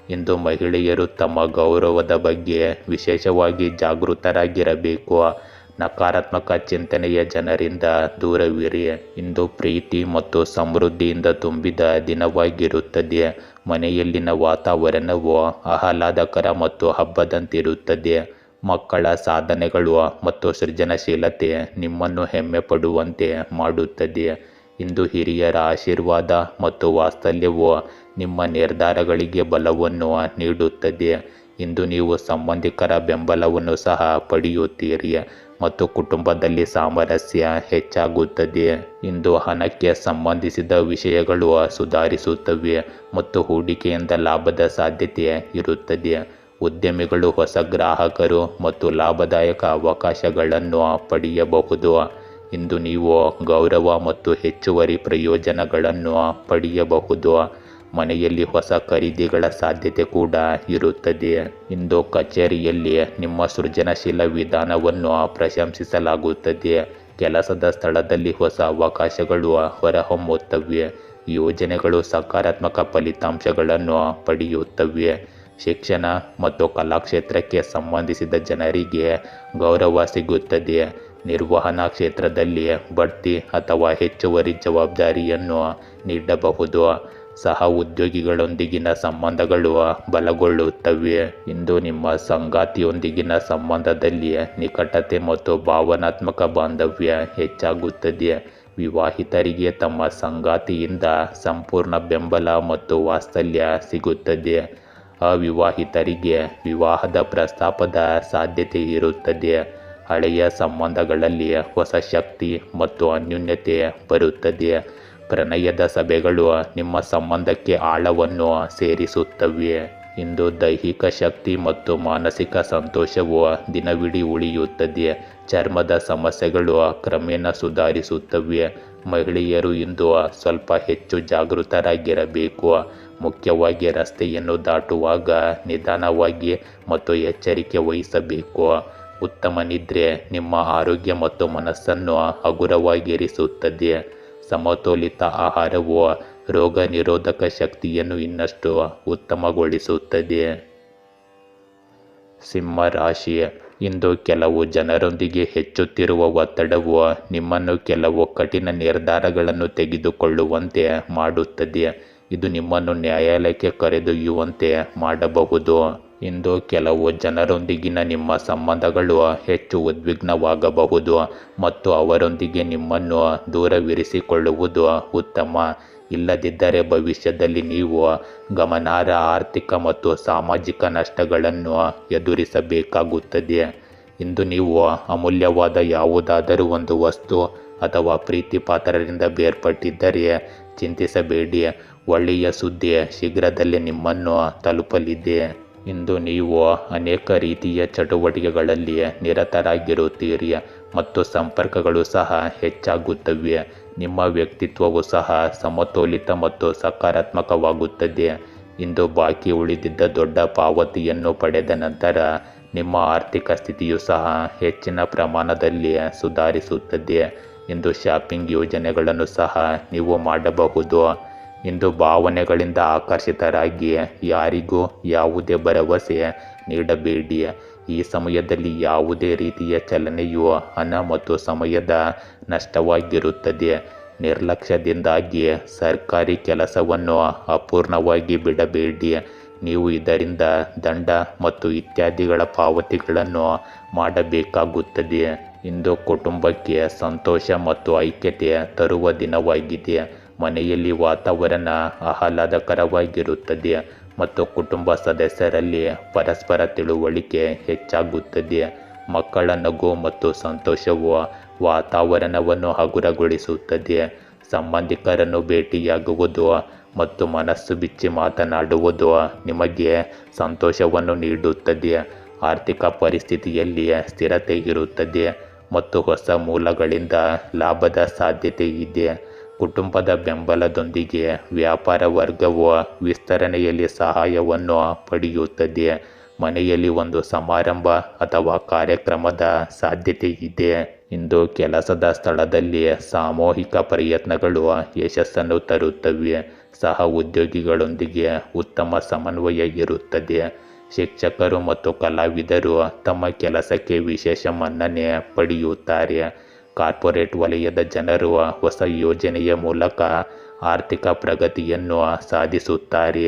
ಇಂದು ಮಹಿಳೆಯರು ತಮ್ಮ ಗೌರವದ ಬಗ್ಗೆ ವಿಶೇಷವಾಗಿ ಜಾಗೃತರಾಗಿರಬೇಕು. ನಕಾರಾತ್ಮಕ ಚಿಂತನೆಯ ಜನರಿಂದ ದೂರವಿರಿ. ಇಂದು ಪ್ರೀತಿ ಮತ್ತು ಸಮೃದ್ಧಿಯಿಂದ ತುಂಬಿದ ದಿನವಾಗಿರುತ್ತದೆ. ಮನೆಯಲ್ಲಿನ ವಾತಾವರಣವು ಆಹ್ಲಾದಕರ ಮತ್ತು ಹಬ್ಬದಂತಿರುತ್ತದೆ. ಮಕ್ಕಳ ಸಾಧನೆಗಳು ಮತ್ತು ಸೃಜನಶೀಲತೆ ನಿಮ್ಮನ್ನು ಹೆಮ್ಮೆ ಪಡುವಂತೆ ಮಾಡುತ್ತದೆ. ಇಂದು ಹಿರಿಯರ ಆಶೀರ್ವಾದ ಮತ್ತು ವಾತ್ಸಲ್ಯವು ನಿಮ್ಮ ನಿರ್ಧಾರಗಳಿಗೆ ಬಲವನ್ನು ನೀಡುತ್ತದೆ. ಇಂದು ನೀವು ಸಂಬಂಧಿಕರ ಬೆಂಬಲವನ್ನು ಸಹ ಪಡೆಯುತ್ತೀರಿ ಮತ್ತು ಕುಟುಂಬದಲ್ಲಿ ಸಾಮರಸ್ಯ ಹೆಚ್ಚಾಗುತ್ತದೆ. ಇಂದು ಹಣಕ್ಕೆ ಸಂಬಂಧಿಸಿದ ವಿಷಯಗಳು ಸುಧಾರಿಸುತ್ತವೆ ಮತ್ತು ಹೂಡಿಕೆಯಿಂದ ಲಾಭದ ಸಾಧ್ಯತೆ ಇರುತ್ತದೆ. ಉದ್ಯಮಿಗಳು ಹೊಸ ಗ್ರಾಹಕರು ಮತ್ತು ಲಾಭದಾಯಕ ಅವಕಾಶಗಳನ್ನು ಪಡೆಯಬಹುದು. ಇಂದು ನೀವು ಗೌರವ ಮತ್ತು ಹೆಚ್ಚುವರಿ ಪ್ರಯೋಜನಗಳನ್ನು ಪಡೆಯಬಹುದು. ಮನೆಯಲ್ಲಿ ಹೊಸ ಖರೀದಿಗಳ ಸಾಧ್ಯತೆ ಕೂಡ ಇರುತ್ತದೆ. ಇಂದು ಕಚೇರಿಯಲ್ಲಿ ನಿಮ್ಮ ಸೃಜನಶೀಲ ವಿಧಾನವನ್ನು ಪ್ರಶಂಸಿಸಲಾಗುತ್ತದೆ. ಕೆಲಸದ ಸ್ಥಳದಲ್ಲಿ ಹೊಸ ಅವಕಾಶಗಳು ಹೊರಹೊಮ್ಮುತ್ತವೆ. ಯೋಜನೆಗಳು ಸಕಾರಾತ್ಮಕ ಫಲಿತಾಂಶಗಳನ್ನು ಪಡೆಯುತ್ತವೆ. ಶಿಕ್ಷಣ ಮತ್ತು ಕಲಾಕ್ಷೇತ್ರಕ್ಕೆ ಸಂಬಂಧಿಸಿದ ಜನರಿಗೆ ಗೌರವ ಸಿಗುತ್ತದೆ. ನಿರ್ವಹಣಾ ಕ್ಷೇತ್ರದಲ್ಲಿ ಬಡ್ತಿ ಅಥವಾ ಹೆಚ್ಚುವರಿ ಜವಾಬ್ದಾರಿಯನ್ನು ನೀಡಬಹುದು. ಸಹ ಉದ್ಯೋಗಿಗಳೊಂದಿಗಿನ ಸಂಬಂಧಗಳು ಬಲಗೊಳ್ಳುತ್ತವೆ. ಇಂದು ನಿಮ್ಮ ಸಂಗಾತಿಯೊಂದಿಗಿನ ಸಂಬಂಧದಲ್ಲಿ ನಿಕಟತೆ ಮತ್ತು ಭಾವನಾತ್ಮಕ ಬಾಂಧವ್ಯ ಹೆಚ್ಚಾಗುತ್ತದೆ. ವಿವಾಹಿತರಿಗೆ ತಮ್ಮ ಸಂಗಾತಿಯಿಂದ ಸಂಪೂರ್ಣ ಬೆಂಬಲ ಮತ್ತು ವಾತ್ಸಲ್ಯ ಸಿಗುತ್ತದೆ. ಅವಿವಾಹಿತರಿಗೆ ವಿವಾಹದ ಪ್ರಸ್ತಾಪದ ಸಾಧ್ಯತೆ ಇರುತ್ತದೆ. ಹಳೆಯ ಸಂಬಂಧಗಳಲ್ಲಿ ಹೊಸ ಶಕ್ತಿ ಮತ್ತು ಅನ್ಯೋನ್ಯತೆ ಬರುತ್ತದೆ. ಪ್ರಣಯದ ಸಭೆಗಳು ನಿಮ್ಮ ಸಂಬಂಧಕ್ಕೆ ಆಳವನ್ನು ಸೇರಿಸುತ್ತವೆ. ಇಂದು ದೈಹಿಕ ಶಕ್ತಿ ಮತ್ತು ಮಾನಸಿಕ ಸಂತೋಷವು ದಿನವಿಡೀ ಉಳಿಯುತ್ತದೆ. ಚರ್ಮದ ಸಮಸ್ಯೆಗಳು ಕ್ರಮೇಣ ಸುಧಾರಿಸುತ್ತವೆ. ಮಹಿಳೆಯರು ಇಂದು ಸ್ವಲ್ಪ ಹೆಚ್ಚು ಜಾಗೃತರಾಗಿರಬೇಕು. ಮುಖ್ಯವಾಗಿ ರಸ್ತೆಯನ್ನು ದಾಟುವಾಗ ನಿಧಾನವಾಗಿ ಮತ್ತು ಎಚ್ಚರಿಕೆ ವಹಿಸಬೇಕು. ಉತ್ತಮ ನಿದ್ರೆ ನಿಮ್ಮ ಆರೋಗ್ಯ ಮತ್ತು ಮನಸ್ಸನ್ನು ಹಗುರವಾಗಿರಿಸುತ್ತದೆ. ಸಮತೋಲಿತ ಆಹಾರವು ರೋಗ ನಿರೋಧಕ ಶಕ್ತಿಯನ್ನು ಇನ್ನಷ್ಟು ಉತ್ತಮಗೊಳಿಸುತ್ತದೆ. ಸಿಂಹ ರಾಶಿ, ಇಂದು ಕೆಲವು ಜನರೊಂದಿಗೆ ಹೆಚ್ಚುತ್ತಿರುವ ಒತ್ತಡವು ನಿಮ್ಮನ್ನು ಕೆಲವು ಕಠಿಣ ನಿರ್ಧಾರಗಳನ್ನು ತೆಗೆದುಕೊಳ್ಳುವಂತೆ ಮಾಡುತ್ತದೆ. ಇದು ನಿಮ್ಮನ್ನು ನ್ಯಾಯಾಲಯಕ್ಕೆ ಕರೆದೊಯ್ಯುವಂತೆ ಮಾಡಬಹುದು. ಇಂದು ಕೆಲವು ಜನರೊಂದಿಗಿನ ನಿಮ್ಮ ಸಂಬಂಧಗಳು ಹೆಚ್ಚು ಉದ್ವಿಗ್ನವಾಗಬಹುದು ಮತ್ತು ಅವರೊಂದಿಗೆ ನಿಮ್ಮನ್ನು ದೂರವಿರಿಸಿಕೊಳ್ಳುವುದು ಉತ್ತಮ. ಇಲ್ಲದಿದ್ದರೆ ಭವಿಷ್ಯದಲ್ಲಿ ನೀವು ಗಮನಾರ್ಹ ಆರ್ಥಿಕ ಮತ್ತು ಸಾಮಾಜಿಕ ನಷ್ಟಗಳನ್ನು ಎದುರಿಸಬೇಕಾಗುತ್ತದೆ. ಇಂದು ನೀವು ಅಮೂಲ್ಯವಾದ ಯಾವುದಾದರೂ ಒಂದು ವಸ್ತು ಅಥವಾ ಪ್ರೀತಿಪಾತ್ರರಿಂದ ಬೇರ್ಪಟ್ಟಿದ್ದರೆ ಚಿಂತಿಸಬೇಡಿ. ಒಳ್ಳೆಯ ಸುದ್ದಿ ಶೀಘ್ರದಲ್ಲೇ ನಿಮ್ಮನ್ನು ತಲುಪಲಿದೆ. ಇಂದು ನೀವು ಅನೇಕ ರೀತಿಯ ಚಟುವಟಿಕೆಗಳಲ್ಲಿ ನಿರತರಾಗಿರುತ್ತೀರಿ ಮತ್ತು ಸಂಪರ್ಕಗಳು ಸಹ ಹೆಚ್ಚಾಗುತ್ತವೆ. ನಿಮ್ಮ ವ್ಯಕ್ತಿತ್ವವು ಸಹ ಸಮತೋಲಿತ ಮತ್ತು ಸಕಾರಾತ್ಮಕವಾಗುತ್ತದೆ. ಇಂದು ಬಾಕಿ ಉಳಿದಿದ್ದ ದೊಡ್ಡ ಪಾವತಿಯನ್ನು ಪಡೆದ ನಂತರ ನಿಮ್ಮ ಆರ್ಥಿಕ ಸ್ಥಿತಿಯು ಸಹ ಹೆಚ್ಚಿನ ಪ್ರಮಾಣದಲ್ಲಿ ಸುಧಾರಿಸುತ್ತದೆ. ಇಂದು ಶಾಪಿಂಗ್ ಯೋಜನೆಗಳನ್ನು ಸಹ ನೀವು ಮಾಡಬಹುದು. ಇಂದು ಭಾವನೆಗಳಿಂದ ಆಕರ್ಷಿತರಾಗಿ ಯಾರಿಗೂ ಯಾವುದೇ ಭರವಸೆ ನೀಡಬೇಡಿ. ಈ ಸಮಯದಲ್ಲಿ ಯಾವುದೇ ರೀತಿಯ ಚಲನೆಯು ಹಣ ಮತ್ತು ಸಮಯದ ನಷ್ಟವಾಗಿರುತ್ತದೆ. ನಿರ್ಲಕ್ಷ್ಯದಿಂದಾಗಿ ಸರ್ಕಾರಿ ಕೆಲಸವನ್ನು ಅಪೂರ್ಣವಾಗಿ ಬಿಡಬೇಡಿ. ನೀವು ಇದರಿಂದ ದಂಡ ಮತ್ತು ಇತ್ಯಾದಿಗಳ ಪಾವತಿಗಳನ್ನು ಮಾಡಬೇಕಾಗುತ್ತದೆ. ಇಂದು ಕುಟುಂಬಕ್ಕೆ ಸಂತೋಷ ಮತ್ತು ಐಕ್ಯತೆ ತರುವ ದಿನವಾಗಿದೆ. ಮನೆಯಲ್ಲಿ ವಾತಾವರಣ ಆಹ್ಲಾದಕರವಾಗಿರುತ್ತದೆ ಮತ್ತು ಕುಟುಂಬ ಸದಸ್ಯರಲ್ಲಿ ಪರಸ್ಪರ ತಿಳುವಳಿಕೆ ಹೆಚ್ಚಾಗುತ್ತದೆ. ಮಕ್ಕಳ ನಗು ಮತ್ತು ಸಂತೋಷವು ವಾತಾವರಣವನ್ನು ಹಗುರಗೊಳಿಸುತ್ತದೆ. ಸಂಬಂಧಿಕರನ್ನು ಭೇಟಿಯಾಗುವುದು ಮತ್ತು ಮನಸ್ಸು ಬಿಚ್ಚಿ ಮಾತನಾಡುವುದು ನಿಮಗೆ ಸಂತೋಷವನ್ನು ನೀಡುತ್ತದೆ. ಆರ್ಥಿಕ ಪರಿಸ್ಥಿತಿಯಲ್ಲಿ ಸ್ಥಿರತೆ ಇರುತ್ತದೆ ಮತ್ತು ಹೊಸ ಮೂಲಗಳಿಂದ ಲಾಭದ ಸಾಧ್ಯತೆ ಇದೆ. ಕುಟುಂಬದ ಬೆಂಬಲದೊಂದಿಗೆ ವ್ಯಾಪಾರ ವರ್ಗವು ವಿಸ್ತರಣೆಯಲ್ಲಿ ಸಹಾಯವನ್ನು ಪಡೆಯುತ್ತದೆ. ಮನೆಯಲ್ಲಿ ಒಂದು ಸಮಾರಂಭ ಅಥವಾ ಕಾರ್ಯಕ್ರಮದ ಸಾಧ್ಯತೆ ಇದೆ. ಇಂದು ಕೆಲಸದ ಸ್ಥಳದಲ್ಲಿ ಸಾಮೂಹಿಕ ಪ್ರಯತ್ನಗಳು ಯಶಸ್ಸನ್ನು ತರುತ್ತವೆ. ಸಹ ಉದ್ಯೋಗಿಗಳೊಂದಿಗೆ ಉತ್ತಮ ಸಮನ್ವಯ ಇರುತ್ತದೆ. ಶಿಕ್ಷಕರು ಮತ್ತು ಕಲಾವಿದರು ತಮ್ಮ ಕೆಲಸಕ್ಕೆ ವಿಶೇಷ ಮನ್ನಣೆ ಪಡೆಯುತ್ತಾರೆ. ಕಾರ್ಪೊರೇಟ್ ವಲಯದ ಜನರು ಹೊಸ ಯೋಜನೆಯ ಮೂಲಕ ಆರ್ಥಿಕ ಪ್ರಗತಿಯನ್ನು ಸಾಧಿಸುತ್ತಾರೆ.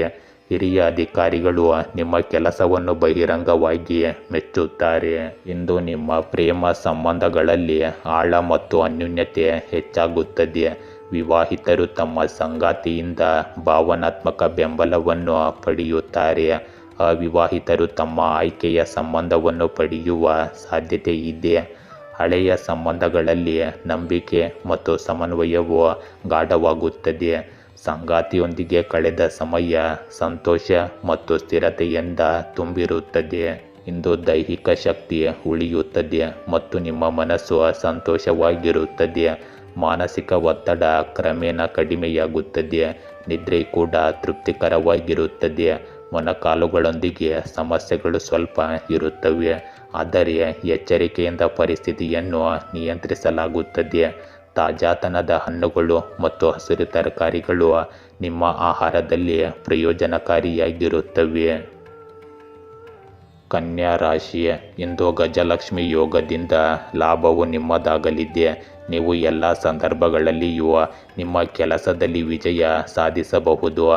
ಹಿರಿಯ ಅಧಿಕಾರಿಗಳು ನಿಮ್ಮ ಕೆಲಸವನ್ನು ಬಹಿರಂಗವಾಗಿ ಮೆಚ್ಚುತ್ತಾರೆ. ಇಂದು ನಿಮ್ಮ ಪ್ರೇಮ ಸಂಬಂಧಗಳಲ್ಲಿ ಆಳ ಮತ್ತು ಅನ್ಯೋನ್ಯತೆ ಹೆಚ್ಚಾಗುತ್ತದೆ. ವಿವಾಹಿತರು ತಮ್ಮ ಸಂಗಾತಿಯಿಂದ ಭಾವನಾತ್ಮಕ ಬೆಂಬಲವನ್ನು ಪಡೆಯುತ್ತಾರೆ. ಅವಿವಾಹಿತರು ತಮ್ಮ ಆಯ್ಕೆಯ ಸಂಬಂಧವನ್ನು ಪಡೆಯುವ ಸಾಧ್ಯತೆ ಇದೆ. ಹಳೆಯ ಸಂಬಂಧಗಳಲ್ಲಿ ನಂಬಿಕೆ ಮತ್ತು ಸಮನ್ವಯವು ಗಾಢವಾಗುತ್ತದೆ. ಸಂಗಾತಿಯೊಂದಿಗೆ ಕಳೆದ ಸಮಯ ಸಂತೋಷ ಮತ್ತು ಸ್ಥಿರತೆಯಿಂದ ತುಂಬಿರುತ್ತದೆ. ಇಂದು ದೈಹಿಕ ಶಕ್ತಿ ಉಳಿಯುತ್ತದೆ ಮತ್ತು ನಿಮ್ಮ ಮನಸ್ಸು ಸಂತೋಷವಾಗಿರುತ್ತದೆ. ಮಾನಸಿಕ ಒತ್ತಡ ಕ್ರಮೇಣ ಕಡಿಮೆಯಾಗುತ್ತದೆ. ನಿದ್ರೆ ಕೂಡ ತೃಪ್ತಿಕರವಾಗಿರುತ್ತದೆ. ಮೊಣಕಾಲುಗಳೊಂದಿಗೆ ಸಮಸ್ಯೆಗಳು ಸ್ವಲ್ಪ ಇರುತ್ತವೆ, ಆದರೆ ಎಚ್ಚರಿಕೆಯಿಂದ ಪರಿಸ್ಥಿತಿಯನ್ನು ನಿಯಂತ್ರಿಸಲಾಗುತ್ತದೆ. ತಾಜಾತನದ ಹಣ್ಣುಗಳು ಮತ್ತು ಹಸಿರು ತರಕಾರಿಗಳು ನಿಮ್ಮ ಆಹಾರದಲ್ಲಿ ಪ್ರಯೋಜನಕಾರಿಯಾಗಿರುತ್ತವೆ. ಕನ್ಯಾ ರಾಶಿ, ಇಂದು ಗಜಲಕ್ಷ್ಮಿ ಯೋಗದಿಂದ ಲಾಭವು ನಿಮ್ಮದಾಗಲಿದೆ. ನೀವು ಎಲ್ಲ ಸಂದರ್ಭಗಳಲ್ಲಿಯೂ ನಿಮ್ಮ ಕೆಲಸದಲ್ಲಿ ವಿಜಯ ಸಾಧಿಸಬಹುದು.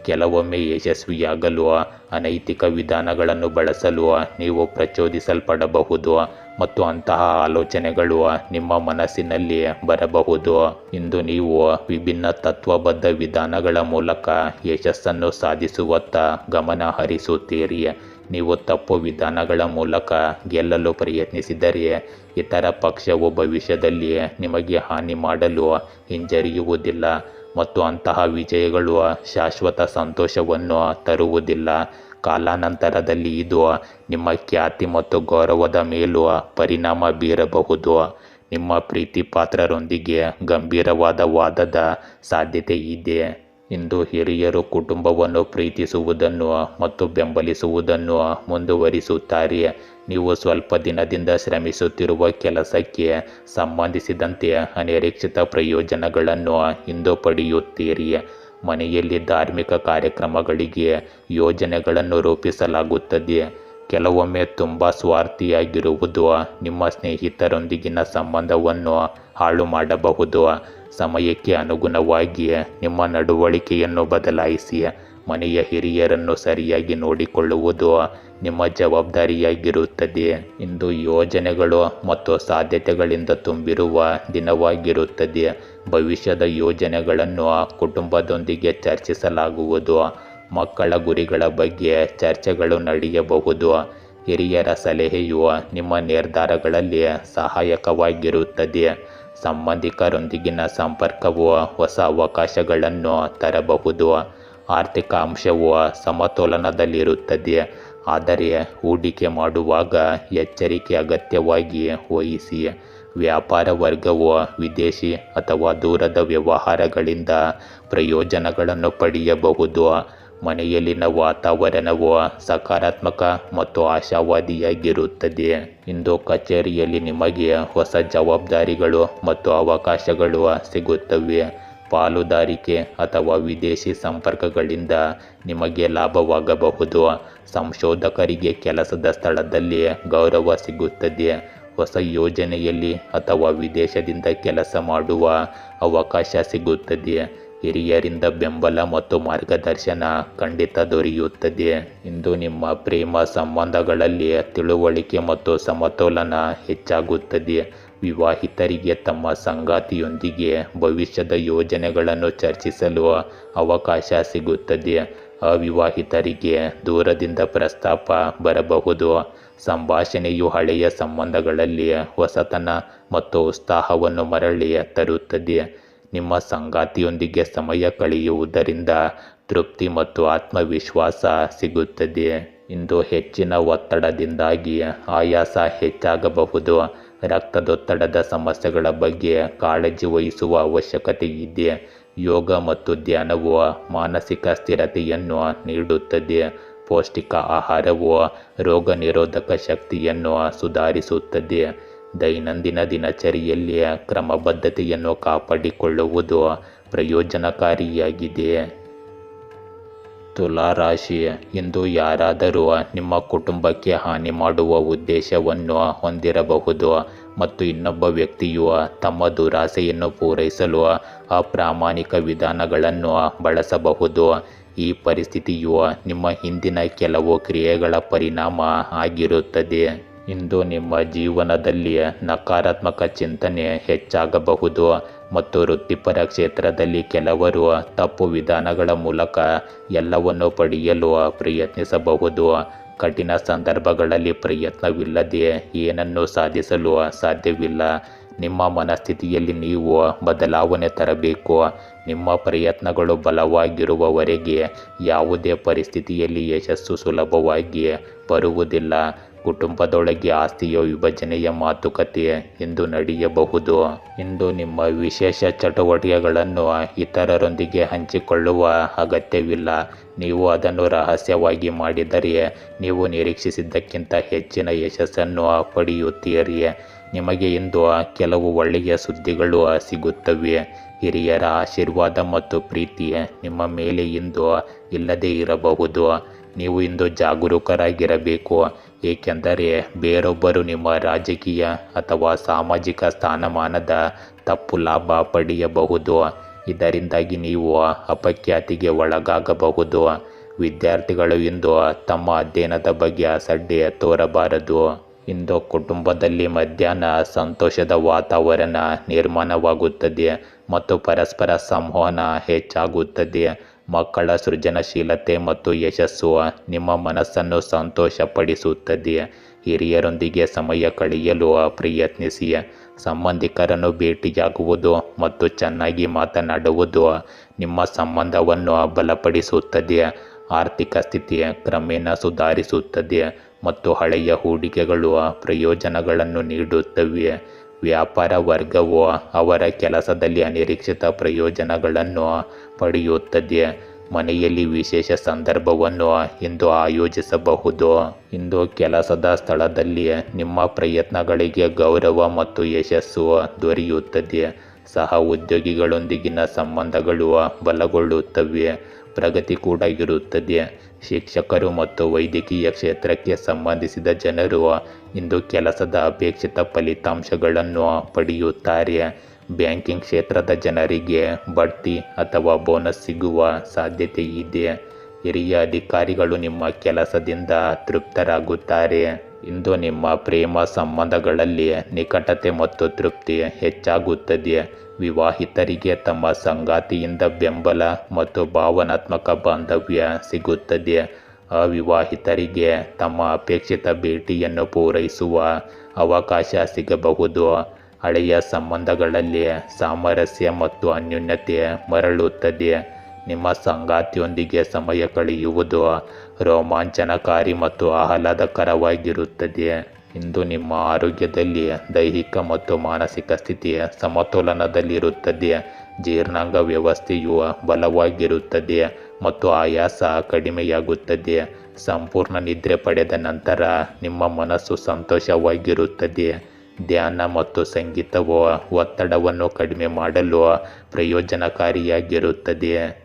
ಕೆಲವೊಮ್ಮೆ ಯಶಸ್ವಿಯಾಗಲು ಅನೈತಿಕ ವಿಧಾನಗಳನ್ನು ಬಳಸಲು ನೀವು ಪ್ರಚೋದಿಸಲ್ಪಡಬಹುದು ಮತ್ತು ಅಂತಹ ಆಲೋಚನೆಗಳು ನಿಮ್ಮ ಮನಸ್ಸಿನಲ್ಲಿ ಬರಬಹುದು. ಇಂದು ನೀವು ವಿಭಿನ್ನ ತತ್ವಬದ್ಧ ವಿಧಾನಗಳ ಮೂಲಕ ಯಶಸ್ಸನ್ನು ಸಾಧಿಸುವತ್ತ ಗಮನ ಹರಿಸುತ್ತೀರಿ. ನೀವು ತಪ್ಪು ವಿಧಾನಗಳ ಮೂಲಕ ಗೆಲ್ಲಲು ಪ್ರಯತ್ನಿಸಿದರೆ ಇತರ ಪಕ್ಷವು ಭವಿಷ್ಯದಲ್ಲಿ ನಿಮಗೆ ಹಾನಿ ಮಾಡಲು ಹಿಂಜರಿಯುವುದಿಲ್ಲ ಮತ್ತು ಅಂತಹ ವಿಜಯಗಳು ಶಾಶ್ವತ ಸಂತೋಷವನ್ನು ತರುವುದಿಲ್ಲ. ಕಾಲಾನಂತರದಲ್ಲಿ ಇದು ನಿಮ್ಮ ಖ್ಯಾತಿ ಮತ್ತು ಗೌರವದ ಮೇಲೂ ಪರಿಣಾಮ ಬೀರಬಹುದು. ನಿಮ್ಮ ಪ್ರೀತಿ ಪಾತ್ರರೊಂದಿಗೆ ಗಂಭೀರವಾದ ವಾದದ ಸಾಧ್ಯತೆ ಇದೆ. ಇಂದು ಹಿರಿಯರು ಕುಟುಂಬವನ್ನು ಪ್ರೀತಿಸುವುದನ್ನು ಮತ್ತು ಬೆಂಬಲಿಸುವುದನ್ನು ಮುಂದುವರಿಸುತ್ತಾರೆ. ನೀವು ಸ್ವಲ್ಪ ದಿನದಿಂದ ಶ್ರಮಿಸುತ್ತಿರುವ ಕೆಲಸಕ್ಕೆ ಸಂಬಂಧಿಸಿದಂತೆ ಅನಿರೀಕ್ಷಿತ ಪ್ರಯೋಜನಗಳನ್ನು ಇಂದು ಪಡೆಯುತ್ತೀರಿ. ಮನೆಯಲ್ಲಿ ಧಾರ್ಮಿಕ ಕಾರ್ಯಕ್ರಮಗಳಿಗೆ ಯೋಜನೆಗಳನ್ನು ರೂಪಿಸಲಾಗುತ್ತದೆ. ಕೆಲವೊಮ್ಮೆ ತುಂಬ ಸ್ವಾರ್ಥಿಯಾಗಿರುವುದು ನಿಮ್ಮ ಸ್ನೇಹಿತರೊಂದಿಗಿನ ಸಂಬಂಧವನ್ನು ಹಾಳು ಮಾಡಬಹುದು. ಸಮಯಕ್ಕೆ ಅನುಗುಣವಾಗಿ ನಿಮ್ಮ ನಡವಳಿಕೆಯನ್ನು ಬದಲಾಯಿಸಿ. ಮನೆಯ ಹಿರಿಯರನ್ನು ಸರಿಯಾಗಿ ನೋಡಿಕೊಳ್ಳುವುದು ನಿಮ್ಮ ಜವಾಬ್ದಾರಿಯಾಗಿರುತ್ತದೆ. ಇಂದು ಯೋಜನೆಗಳು ಮತ್ತು ಸಾಧ್ಯತೆಗಳಿಂದ ತುಂಬಿರುವ ದಿನವಾಗಿರುತ್ತದೆ. ಭವಿಷ್ಯದ ಯೋಜನೆಗಳನ್ನು ಕುಟುಂಬದೊಂದಿಗೆ ಚರ್ಚಿಸಲಾಗುವುದು. ಮಕ್ಕಳ ಗುರಿಗಳ ಬಗ್ಗೆ ಚರ್ಚೆಗಳು ನಡೆಯಬಹುದು. ಹಿರಿಯರ ಸಲಹೆಯು ನಿಮ್ಮ ನಿರ್ಧಾರಗಳಲ್ಲಿ ಸಹಾಯಕವಾಗಿರುತ್ತದೆ. ಸಂಬಂಧಿಕರೊಂದಿಗಿನ ಸಂಪರ್ಕವು ಹೊಸ ಅವಕಾಶಗಳನ್ನು ತರಬಹುದು. ಆರ್ಥಿಕ ಅಂಶವು ಸಮತೋಲನದಲ್ಲಿರುತ್ತದೆ, ಆದರೆ ಹೂಡಿಕೆ ಮಾಡುವಾಗ ಎಚ್ಚರಿಕೆ ಅಗತ್ಯವಾಗಿ ವಹಿಸಿ. ವ್ಯಾಪಾರ ವರ್ಗವು ವಿದೇಶಿ ಅಥವಾ ದೂರದ ವ್ಯವಹಾರಗಳಿಂದ ಪ್ರಯೋಜನಗಳನ್ನು ಪಡೆಯಬಹುದು. ಮನೆಯಲ್ಲಿನ ವಾತಾವರಣವು ಸಕಾರಾತ್ಮಕ ಮತ್ತು ಆಶಾವಾದಿಯಾಗಿರುತ್ತದೆ. ಇಂದು ಕಚೇರಿಯಲ್ಲಿ ನಿಮಗೆ ಹೊಸ ಜವಾಬ್ದಾರಿಗಳು ಮತ್ತು ಅವಕಾಶಗಳು ಸಿಗುತ್ತವೆ. ಪಾಲುದಾರಿಕೆ ಅಥವಾ ವಿದೇಶಿ ಸಂಪರ್ಕಗಳಿಂದ ನಿಮಗೆ ಲಾಭವಾಗಬಹುದು. ಸಂಶೋಧಕರಿಗೆ ಕೆಲಸದ ಸ್ಥಳದಲ್ಲಿ ಗೌರವ ಸಿಗುತ್ತದೆ. ಹೊಸ ಯೋಜನೆಯಲ್ಲಿ ಅಥವಾ ವಿದೇಶದಿಂದ ಕೆಲಸ ಮಾಡುವ ಅವಕಾಶ ಸಿಗುತ್ತದೆ. ಹಿರಿಯರಿಂದ ಬೆಂಬಲ ಮತ್ತು ಮಾರ್ಗದರ್ಶನ ಖಂಡಿತ ದೊರೆಯುತ್ತದೆ. ಇಂದು ನಿಮ್ಮ ಪ್ರೇಮ ಸಂಬಂಧಗಳಲ್ಲಿ ತಿಳುವಳಿಕೆ ಮತ್ತು ಸಮತೋಲನ ಹೆಚ್ಚಾಗುತ್ತದೆ. ವಿವಾಹಿತರಿಗೆ ತಮ್ಮ ಸಂಗಾತಿಯೊಂದಿಗೆ ಭವಿಷ್ಯದ ಯೋಜನೆಗಳನ್ನು ಚರ್ಚಿಸಲು ಅವಕಾಶ ಸಿಗುತ್ತದೆ. ಅವಿವಾಹಿತರಿಗೆ ದೂರದಿಂದ ಪ್ರಸ್ತಾಪ ಬರಬಹುದು. ಸಂಭಾಷಣೆಯು ಹಳೆಯ ಸಂಬಂಧಗಳಲ್ಲಿ ಹೊಸತನ ಮತ್ತು ಉತ್ಸಾಹವನ್ನು ಮರಳಿ ತರುತ್ತದೆ. ನಿಮ್ಮ ಸಂಗಾತಿಯೊಂದಿಗೆ ಸಮಯ ಕಳೆಯುವುದರಿಂದ ತೃಪ್ತಿ ಮತ್ತು ಆತ್ಮವಿಶ್ವಾಸ ಸಿಗುತ್ತದೆ. ಇಂದು ಹೆಚ್ಚಿನ ಒತ್ತಡದಿಂದಾಗಿ ಆಯಾಸ ಹೆಚ್ಚಾಗಬಹುದು. ರಕ್ತದೊತ್ತಡದ ಸಮಸ್ಯೆಗಳ ಬಗ್ಗೆ ಕಾಳಜಿ ವಹಿಸುವ ಅವಶ್ಯಕತೆ ಇದೆ. ಯೋಗ ಮತ್ತು ಧ್ಯಾನವು ಮಾನಸಿಕ ಸ್ಥಿರತೆಯನ್ನು ನೀಡುತ್ತದೆ. ಪೌಷ್ಟಿಕ ಆಹಾರವು ರೋಗ ನಿರೋಧಕ ಶಕ್ತಿಯನ್ನು ಸುಧಾರಿಸುತ್ತದೆ. ದೈನಂದಿನ ದಿನಚರಿಯಲ್ಲಿ ಕ್ರಮಬದ್ಧತೆಯನ್ನು ಕಾಪಾಡಿಕೊಳ್ಳುವುದು ಪ್ರಯೋಜನಕಾರಿಯಾಗಿದೆ. ತುಲಾ ರಾಶಿ, ಇಂದು ಯಾರಾದರೂ ನಿಮ್ಮ ಕುಟುಂಬಕ್ಕೆ ಹಾನಿ ಮಾಡುವ ಉದ್ದೇಶವನ್ನು ಹೊಂದಿರಬಹುದು ಮತ್ತು ಇನ್ನೊಬ್ಬ ವ್ಯಕ್ತಿಯು ತಮ್ಮ ದುರಾಸೆಯನ್ನು ಪೂರೈಸಲು ಅಪ್ರಾಮಾಣಿಕ ವಿಧಾನಗಳನ್ನು ಬಳಸಬಹುದು. ಈ ಪರಿಸ್ಥಿತಿಯು ನಿಮ್ಮ ಹಿಂದಿನ ಕೆಲವು ಕ್ರಿಯೆಗಳ ಪರಿಣಾಮ ಆಗಿರುತ್ತದೆ. ಇಂದು ನಿಮ್ಮ ಜೀವನದಲ್ಲಿ ನಕಾರಾತ್ಮಕ ಚಿಂತನೆ ಹೆಚ್ಚಾಗಬಹುದು ಮತ್ತು ವೃತ್ತಿಪರ ಕ್ಷೇತ್ರದಲ್ಲಿ ಕೆಲವರು ತಪ್ಪು ವಿಧಾನಗಳ ಮೂಲಕ ಎಲ್ಲವನ್ನೂ ಪಡೆಯಲು ಪ್ರಯತ್ನಿಸಬಹುದು. ಕಠಿಣ ಸಂದರ್ಭಗಳಲ್ಲಿ ಪ್ರಯತ್ನವಿಲ್ಲದೆ ಏನನ್ನೂ ಸಾಧಿಸಲು ಸಾಧ್ಯವಿಲ್ಲ. ನಿಮ್ಮ ಮನಸ್ಥಿತಿಯಲ್ಲಿ ನೀವು ಬದಲಾವಣೆ ತರಬೇಕು. ನಿಮ್ಮ ಪ್ರಯತ್ನಗಳು ಬಲವಾಗಿರುವವರೆಗೆ ಯಾವುದೇ ಪರಿಸ್ಥಿತಿಯಲ್ಲಿ ಯಶಸ್ಸು ಸುಲಭವಾಗಿ ಬರುವುದಿಲ್ಲ. ಕುಟುಂಬದೊಳಗೆ ಆಸ್ತಿಯ ವಿಭಜನೆಯ ಮಾತುಕತೆ ಇಂದು ನಡೆಯಬಹುದು. ಇಂದು ನಿಮ್ಮ ವಿಶೇಷ ಚಟುವಟಿಕೆಗಳನ್ನು ಇತರರೊಂದಿಗೆ ಹಂಚಿಕೊಳ್ಳುವ ಅಗತ್ಯವಿಲ್ಲ. ನೀವು ಅದನ್ನು ರಹಸ್ಯವಾಗಿ ಮಾಡಿದರೆ ನೀವು ನಿರೀಕ್ಷಿಸಿದ್ದಕ್ಕಿಂತ ಹೆಚ್ಚಿನ ಯಶಸ್ಸನ್ನು ಪಡೆಯುತ್ತೀರಿ. ನಿಮಗೆ ಇಂದು ಕೆಲವು ಒಳ್ಳೆಯ ಸುದ್ದಿಗಳು ಸಿಗುತ್ತವೆ. ಹಿರಿಯರ ಆಶೀರ್ವಾದ ಮತ್ತು ಪ್ರೀತಿ ನಿಮ್ಮ ಮೇಲೆ ಇಂದು ಇಲ್ಲದೇ ಇರಬಹುದು. ನೀವು ಇಂದು ಜಾಗರೂಕರಾಗಿರಬೇಕು. ಏಕೆಂದರೆ ಬೇರೊಬ್ಬರು ನಿಮ್ಮ ರಾಜಕೀಯ ಅಥವಾ ಸಾಮಾಜಿಕ ಸ್ಥಾನಮಾನದ ತಪ್ಪು ಲಾಭ ಪಡೆಯಬಹುದು. ಇದರಿಂದಾಗಿ ನೀವು ಅಪಖ್ಯಾತಿಗೆ ಒಳಗಾಗಬಹುದು. ವಿದ್ಯಾರ್ಥಿಗಳು ಇಂದು ತಮ್ಮ ಅಧ್ಯಯನದ ಬಗ್ಗೆ ಅಸಡ್ಡೆ ತೋರಬಾರದು. ಇಂದು ಕುಟುಂಬದಲ್ಲಿ ಮಧ್ಯಾಹ್ನ ಸಂತೋಷದ ವಾತಾವರಣ ನಿರ್ಮಾಣವಾಗುತ್ತದೆ ಮತ್ತು ಪರಸ್ಪರ ಸಂವಹನ ಹೆಚ್ಚಾಗುತ್ತದೆ. ಮಕ್ಕಳ ಸೃಜನಶೀಲತೆ ಮತ್ತು ಯಶಸ್ಸು ನಿಮ್ಮ ಮನಸ್ಸನ್ನು ಸಂತೋಷಪಡಿಸುತ್ತದೆ. ಹಿರಿಯರೊಂದಿಗೆ ಸಮಯ ಕಳೆಯಲು ಪ್ರಯತ್ನಿಸಿ. ಸಂಬಂಧಿಕರನ್ನು ಭೇಟಿಯಾಗುವುದು ಮತ್ತು ಚೆನ್ನಾಗಿ ಮಾತನಾಡುವುದು ನಿಮ್ಮ ಸಂಬಂಧವನ್ನು ಬಲಪಡಿಸುತ್ತದೆ. ಆರ್ಥಿಕ ಸ್ಥಿತಿ ಕ್ರಮೇಣ ಸುಧಾರಿಸುತ್ತದೆ ಮತ್ತು ಹಳೆಯ ಹೂಡಿಕೆಗಳು ಪ್ರಯೋಜನಗಳನ್ನು ನೀಡುತ್ತವೆ. ವ್ಯಾಪಾರ ವರ್ಗವು ಅವರ ಕೆಲಸದಲ್ಲಿ ಅನಿರೀಕ್ಷಿತ ಪ್ರಯೋಜನಗಳನ್ನು ಪಡೆಯುತ್ತದೆ. ಮನೆಯಲ್ಲಿ ವಿಶೇಷ ಸಂದರ್ಭವನ್ನು ಇಂದು ಆಯೋಜಿಸಬಹುದು. ಇಂದು ಕೆಲಸದ ಸ್ಥಳದಲ್ಲಿ ನಿಮ್ಮ ಪ್ರಯತ್ನಗಳಿಗೆ ಗೌರವ ಮತ್ತು ಯಶಸ್ಸು ದೊರೆಯುತ್ತದೆ. ಸಹ ಉದ್ಯೋಗಿಗಳೊಂದಿಗಿನ ಸಂಬಂಧಗಳು ಬಲಗೊಳ್ಳುತ್ತವೆ. ಪ್ರಗತಿ ಕೂಡ ಇರುತ್ತದೆ. ಶಿಕ್ಷಕರು ಮತ್ತು ವೈದ್ಯಕೀಯ ಕ್ಷೇತ್ರಕ್ಕೆ ಸಂಬಂಧಿಸಿದ ಜನರು ಇಂದು ಕೆಲಸದ ಅಪೇಕ್ಷಿತ ಫಲಿತಾಂಶಗಳನ್ನು ಪಡೆಯುತ್ತಾರೆ. ಬ್ಯಾಂಕಿಂಗ್ ಕ್ಷೇತ್ರದ ಜನರಿಗೆ ಬಡ್ತಿ ಅಥವಾ ಬೋನಸ್ ಸಿಗುವ ಸಾಧ್ಯತೆ ಇದೆ. ಹಿರಿಯ ಅಧಿಕಾರಿಗಳು ನಿಮ್ಮ ಕೆಲಸದಿಂದ ತೃಪ್ತರಾಗುತ್ತಾರೆ. ಇಂದು ನಿಮ್ಮ ಪ್ರೇಮ ಸಂಬಂಧಗಳಲ್ಲಿ ನಿಕಟತೆ ಮತ್ತು ತೃಪ್ತಿ ಹೆಚ್ಚಾಗುತ್ತದೆ. ವಿವಾಹಿತರಿಗೆ ತಮ್ಮ ಸಂಗಾತಿಯಿಂದ ಬೆಂಬಲ ಮತ್ತು ಭಾವನಾತ್ಮಕ ಬಾಂಧವ್ಯ ಸಿಗುತ್ತದೆ. ಅವಿವಾಹಿತರಿಗೆ ತಮ್ಮ ಅಪೇಕ್ಷಿತ ಭೇಟಿಯನ್ನು ಪೂರೈಸುವ ಅವಕಾಶ ಸಿಗಬಹುದು. ಹಳೆಯ ಸಂಬಂಧಗಳಲ್ಲಿ ಸಾಮರಸ್ಯ ಮತ್ತು ಅನ್ಯೋನ್ಯತೆ ಮರಳುತ್ತದೆ. ನಿಮ್ಮ ಸಂಗಾತಿಯೊಂದಿಗೆ ಸಮಯ ಕಳೆಯುವುದು ರೋಮಾಂಚನಕಾರಿ ಮತ್ತು ಆಹ್ಲಾದಕರವಾಗಿರುತ್ತದೆ. ಇಂದು ನಿಮ್ಮ ಆರೋಗ್ಯದಲ್ಲಿ ದೈಹಿಕ ಮತ್ತು ಮಾನಸಿಕ ಸ್ಥಿತಿ ಸಮತೋಲನದಲ್ಲಿರುತ್ತದೆ. ಜೀರ್ಣಾಂಗ ವ್ಯವಸ್ಥೆಯು ಬಲವಾಗಿರುತ್ತದೆ ಮತ್ತು ಆಯಾಸ ಕಡಿಮೆಯಾಗುತ್ತದೆ. ಸಂಪೂರ್ಣ ನಿದ್ರೆ ಪಡೆದ ನಂತರ ನಿಮ್ಮ ಮನಸ್ಸು ಸಂತೋಷವಾಗಿರುತ್ತದೆ. ಧ್ಯಾನ ಮತ್ತು ಸಂಗೀತವು ಒತ್ತಡವನ್ನು ಕಡಿಮೆ ಮಾಡಲು ಪ್ರಯೋಜನಕಾರಿಯಾಗಿರುತ್ತದೆ.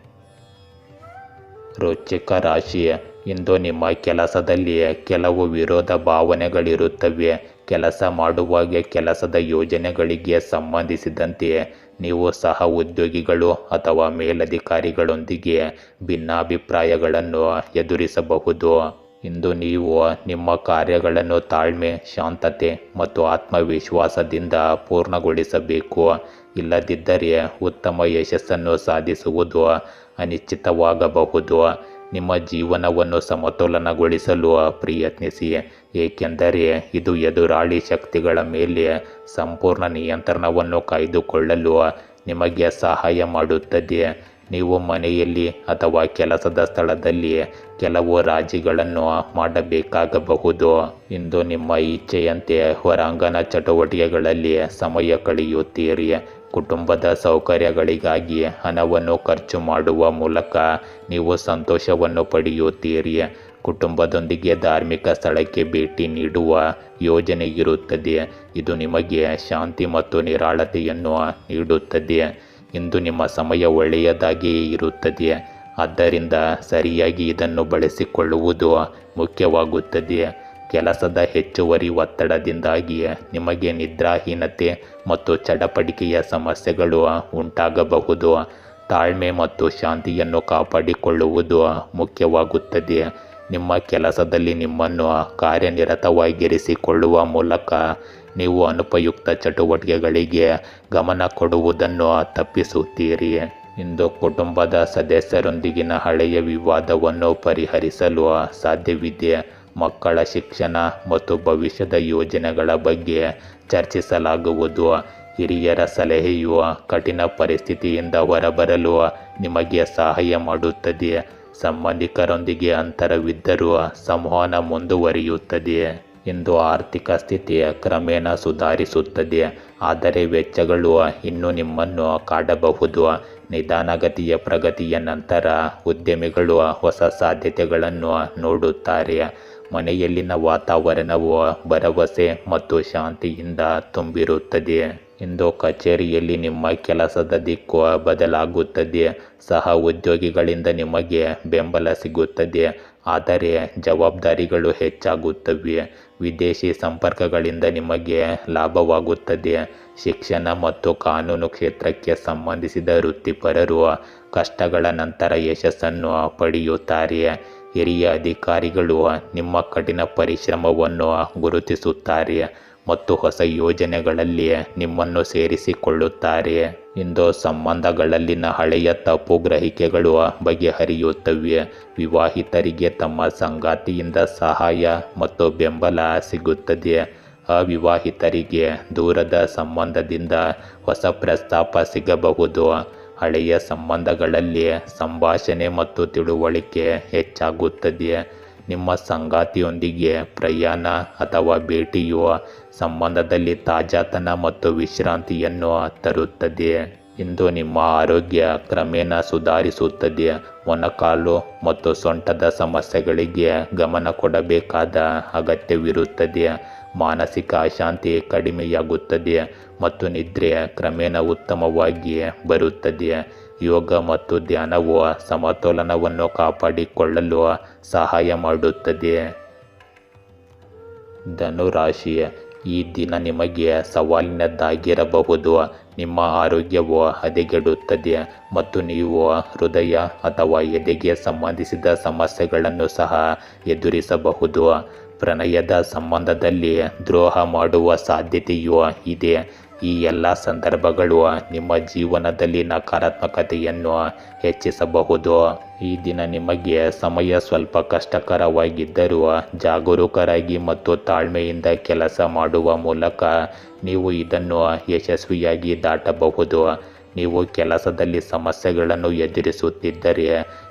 ವೃಶ್ಚಿಕ ರಾಶಿ, ಇಂದು ನಿಮ್ಮ ಕೆಲಸದಲ್ಲಿ ಕೆಲವು ವಿರೋಧ ಭಾವನೆಗಳಿರುತ್ತವೆ. ಕೆಲಸ ಮಾಡುವಾಗ ಕೆಲಸದ ಯೋಜನೆಗಳಿಗೆ ಸಂಬಂಧಿಸಿದಂತೆ ನೀವು ಸಹ ಉದ್ಯೋಗಿಗಳು ಅಥವಾ ಮೇಲಧಿಕಾರಿಗಳೊಂದಿಗೆ ಭಿನ್ನಾಭಿಪ್ರಾಯಗಳನ್ನು ಎದುರಿಸಬಹುದು. ಇಂದು ನೀವು ನಿಮ್ಮ ಕಾರ್ಯಗಳನ್ನು ತಾಳ್ಮೆ, ಶಾಂತತೆ ಮತ್ತು ಆತ್ಮವಿಶ್ವಾಸದಿಂದ ಪೂರ್ಣಗೊಳಿಸಬೇಕು. ಇಲ್ಲದಿದ್ದರೆ ಉತ್ತಮ ಯಶಸ್ಸನ್ನು ಸಾಧಿಸುವುದು ಅನಿಶ್ಚಿತವಾಗಬಹುದು. ನಿಮ್ಮ ಜೀವನವನ್ನು ಸಮತೋಲನಗೊಳಿಸಲು ಪ್ರಯತ್ನಿಸಿ, ಏಕೆಂದರೆ ಇದು ಎದುರಾಳಿ ಶಕ್ತಿಗಳ ಮೇಲೆ ಸಂಪೂರ್ಣ ನಿಯಂತ್ರಣವನ್ನು ಕಾಯ್ದುಕೊಳ್ಳಲು ನಿಮಗೆ ಸಹಾಯ ಮಾಡುತ್ತದೆ. ನೀವು ಮನೆಯಲ್ಲಿ ಅಥವಾ ಕೆಲಸದ ಸ್ಥಳದಲ್ಲಿ ಕೆಲವು ರಾಜಿಗಳನ್ನು ಮಾಡಬೇಕಾಗಬಹುದು. ಇಂದು ನಿಮ್ಮ ಇಚ್ಛೆಯಂತೆ ಹೊರಾಂಗಣ ಚಟುವಟಿಕೆಗಳಲ್ಲಿ ಸಮಯ ಕಳೆಯುತ್ತೀರಿ. ಕುಟುಂಬದ ಸೌಕರ್ಯಗಳಿಗಾಗಿ ಹಣವನ್ನು ಖರ್ಚು ಮಾಡುವ ಮೂಲಕ ನೀವು ಸಂತೋಷವನ್ನು ಪಡೆಯುತ್ತೀರಿ. ಕುಟುಂಬದೊಂದಿಗೆ ಧಾರ್ಮಿಕ ಸ್ಥಳಕ್ಕೆ ಭೇಟಿ ನೀಡುವ ಯೋಜನೆ ಇರುತ್ತದೆ. ಇದು ನಿಮಗೆ ಶಾಂತಿ ಮತ್ತು ನಿರಾಳತೆಯನ್ನು ನೀಡುತ್ತದೆ. ಇಂದು ನಿಮ್ಮ ಸಮಯ ಒಳ್ಳೆಯದಾಗಿಯೇ ಇರುತ್ತದೆ, ಆದ್ದರಿಂದ ಸರಿಯಾಗಿ ಇದನ್ನು ಬಳಸಿಕೊಳ್ಳುವುದು ಮುಖ್ಯವಾಗುತ್ತದೆ. ಕೆಲಸದ ಹೆಚ್ಚುವರಿ ಒತ್ತಡದಿಂದಾಗಿ ನಿಮಗೆ ನಿದ್ರಾಹೀನತೆ ಮತ್ತು ಚಡಪಡಿಕೆಯ ಸಮಸ್ಯೆಗಳು ಉಂಟಾಗಬಹುದು. ತಾಳ್ಮೆ ಮತ್ತು ಶಾಂತಿಯನ್ನು ಕಾಪಾಡಿಕೊಳ್ಳುವುದು ಮುಖ್ಯವಾಗುತ್ತದೆ. ನಿಮ್ಮ ಕೆಲಸದಲ್ಲಿ ನಿಮ್ಮನ್ನು ಕಾರ್ಯನಿರತವಾಗಿರಿಸಿಕೊಳ್ಳುವ ಮೂಲಕ ನೀವು ಅನುಪಯುಕ್ತ ಚಟುವಟಿಕೆಗಳಿಗೆ ಗಮನ ಕೊಡುವುದನ್ನು ತಪ್ಪಿಸುತ್ತೀರಿ. ಇಂದು ಕುಟುಂಬದ ಸದಸ್ಯರೊಂದಿಗಿನ ಹಳೆಯ ವಿವಾದವನ್ನು ಪರಿಹರಿಸಲು ಸಾಧ್ಯವಿದೆ. ಮಕ್ಕಳ ಶಿಕ್ಷಣ ಮತ್ತು ಭವಿಷ್ಯದ ಯೋಜನೆಗಳ ಬಗ್ಗೆ ಚರ್ಚಿಸಲಾಗುವುದು. ಹಿರಿಯರ ಸಲಹೆಯು ಕಠಿಣ ಪರಿಸ್ಥಿತಿಯಿಂದ ಹೊರಬರಲು ನಿಮಗೆ ಸಹಾಯ ಮಾಡುತ್ತದೆ. ಸಂಬಂಧಿಕರೊಂದಿಗೆ ಅಂತರವಿದ್ದರೂ ಸಂವಹನ ಮುಂದುವರಿಯುತ್ತದೆ. ಇಂದು ಆರ್ಥಿಕ ಸ್ಥಿತಿ ಕ್ರಮೇಣ ಸುಧಾರಿಸುತ್ತದೆ, ಆದರೆ ವೆಚ್ಚಗಳು ಇನ್ನೂ ನಿಮ್ಮನ್ನು ಕಾಡಬಹುದು. ನಿಧಾನಗತಿಯ ಪ್ರಗತಿಯ ನಂತರ ಉದ್ಯಮಿಗಳು ಹೊಸ ಸಾಧ್ಯತೆಗಳನ್ನು ನೋಡುತ್ತಾರೆ. ಮನೆಯಲ್ಲಿನ ವಾತಾವರಣವು ಭರವಸೆ ಮತ್ತು ಶಾಂತಿಯಿಂದ ತುಂಬಿರುತ್ತದೆ. ಇಂದು ಕಚೇರಿಯಲ್ಲಿ ನಿಮ್ಮ ಕೆಲಸದ ದಿಕ್ಕು ಬದಲಾಗುತ್ತದೆ. ಸಹ ಉದ್ಯೋಗಿಗಳಿಂದ ನಿಮಗೆ ಬೆಂಬಲ ಸಿಗುತ್ತದೆ, ಆದರೆ ಜವಾಬ್ದಾರಿಗಳು ಹೆಚ್ಚಾಗುತ್ತವೆ. ವಿದೇಶಿ ಸಂಪರ್ಕಗಳಿಂದ ನಿಮಗೆ ಲಾಭವಾಗುತ್ತದೆ. ಶಿಕ್ಷಣ ಮತ್ತು ಕಾನೂನು ಕ್ಷೇತ್ರಕ್ಕೆ ಸಂಬಂಧಿಸಿದ ವೃತ್ತಿಪರರು ಕಷ್ಟಗಳ ನಂತರ ಯಶಸ್ಸನ್ನು ಪಡೆಯುತ್ತಾರೆ. ಹಿರಿಯ ಅಧಿಕಾರಿಗಳು ನಿಮ್ಮ ಕಠಿಣ ಪರಿಶ್ರಮವನ್ನು ಗುರುತಿಸುತ್ತಾರೆ ಮತ್ತು ಹೊಸ ಯೋಜನೆಗಳಲ್ಲಿ ನಿಮ್ಮನ್ನು ಸೇರಿಸಿಕೊಳ್ಳುತ್ತಾರೆ. ಇಂದು ಸಂಬಂಧಗಳಲ್ಲಿನ ಹಳೆಯ ತಪ್ಪು ಗ್ರಹಿಕೆಗಳು ಬಗೆಹರಿಯುತ್ತವೆ. ವಿವಾಹಿತರಿಗೆ ತಮ್ಮ ಸಂಗಾತಿಯಿಂದ ಸಹಾಯ ಮತ್ತು ಬೆಂಬಲ ಸಿಗುತ್ತದೆ. ಅವಿವಾಹಿತರಿಗೆ ದೂರದ ಸಂಬಂಧದಿಂದ ಹೊಸ ಪ್ರಸ್ತಾಪ ಸಿಗಬಹುದು. ಹಳೆಯ ಸಂಬಂಧಗಳಲ್ಲಿ ಸಂಭಾಷಣೆ ಮತ್ತು ತಿಳುವಳಿಕೆ ಹೆಚ್ಚಾಗುತ್ತದೆ. ನಿಮ್ಮ ಸಂಗಾತಿಯೊಂದಿಗೆ ಪ್ರಯಾಣ ಅಥವಾ ಭೇಟಿಯು ಸಂಬಂಧದಲ್ಲಿ ತಾಜಾತನ ಮತ್ತು ವಿಶ್ರಾಂತಿಯನ್ನು ತರುತ್ತದೆ. ಇಂದು ನಿಮ್ಮ ಆರೋಗ್ಯ ಕ್ರಮೇಣ ಸುಧಾರಿಸುತ್ತದೆ. ಮೊಣಕಾಲು ಮತ್ತು ಸೊಂಟದ ಸಮಸ್ಯೆಗಳಿಗೆ ಗಮನ ಕೊಡಬೇಕಾದ ಅಗತ್ಯವಿರುತ್ತದೆ. ಮಾನಸಿಕ ಅಶಾಂತಿ ಕಡಿಮೆಯಾಗುತ್ತದೆ ಮತ್ತು ನಿದ್ರೆ ಕ್ರಮೇಣ ಉತ್ತಮವಾಗಿ ಬರುತ್ತದೆ. ಯೋಗ ಮತ್ತು ಧ್ಯಾನವು ಸಮತೋಲನವನ್ನು ಕಾಪಾಡಿಕೊಳ್ಳಲು ಸಹಾಯ ಮಾಡುತ್ತದೆ. ಧನುರಾಶಿ, ಈ ದಿನ ನಿಮಗೆ ಸವಾಲಿನದ್ದಾಗಿರಬಹುದು. ನಿಮ್ಮ ಆರೋಗ್ಯವು ಹದಗೆಡುತ್ತದೆ ಮತ್ತು ನೀವು ಹೃದಯ ಅಥವಾ ಎದೆಗೆ ಸಂಬಂಧಿಸಿದ ಸಮಸ್ಯೆಗಳನ್ನು ಸಹ ಎದುರಿಸಬಹುದು. ಪ್ರಣಯದ ಸಂಬಂಧದಲ್ಲಿ ದ್ರೋಹ ಮಾಡುವ ಸಾಧ್ಯತೆಯೂ ಇದೆ. ಈ ಎಲ್ಲ ಸಂದರ್ಭಗಳು ನಿಮ್ಮ ಜೀವನದಲ್ಲಿ ನಕಾರಾತ್ಮಕತೆಯನ್ನು ಹೆಚ್ಚಿಸಬಹುದು. ಈ ದಿನ ನಿಮಗೆ ಸಮಯ ಸ್ವಲ್ಪ ಕಷ್ಟಕರವಾಗಿದ್ದರೂ ಜಾಗರೂಕರಾಗಿ ಮತ್ತು ತಾಳ್ಮೆಯಿಂದ ಕೆಲಸ ಮಾಡುವ ಮೂಲಕ ನೀವು ಇದನ್ನು ಯಶಸ್ವಿಯಾಗಿ ದಾಟಬಹುದು. ನೀವು ಕೆಲಸದಲ್ಲಿ ಸಮಸ್ಯೆಗಳನ್ನು ಎದುರಿಸುತ್ತಿದ್ದರೆ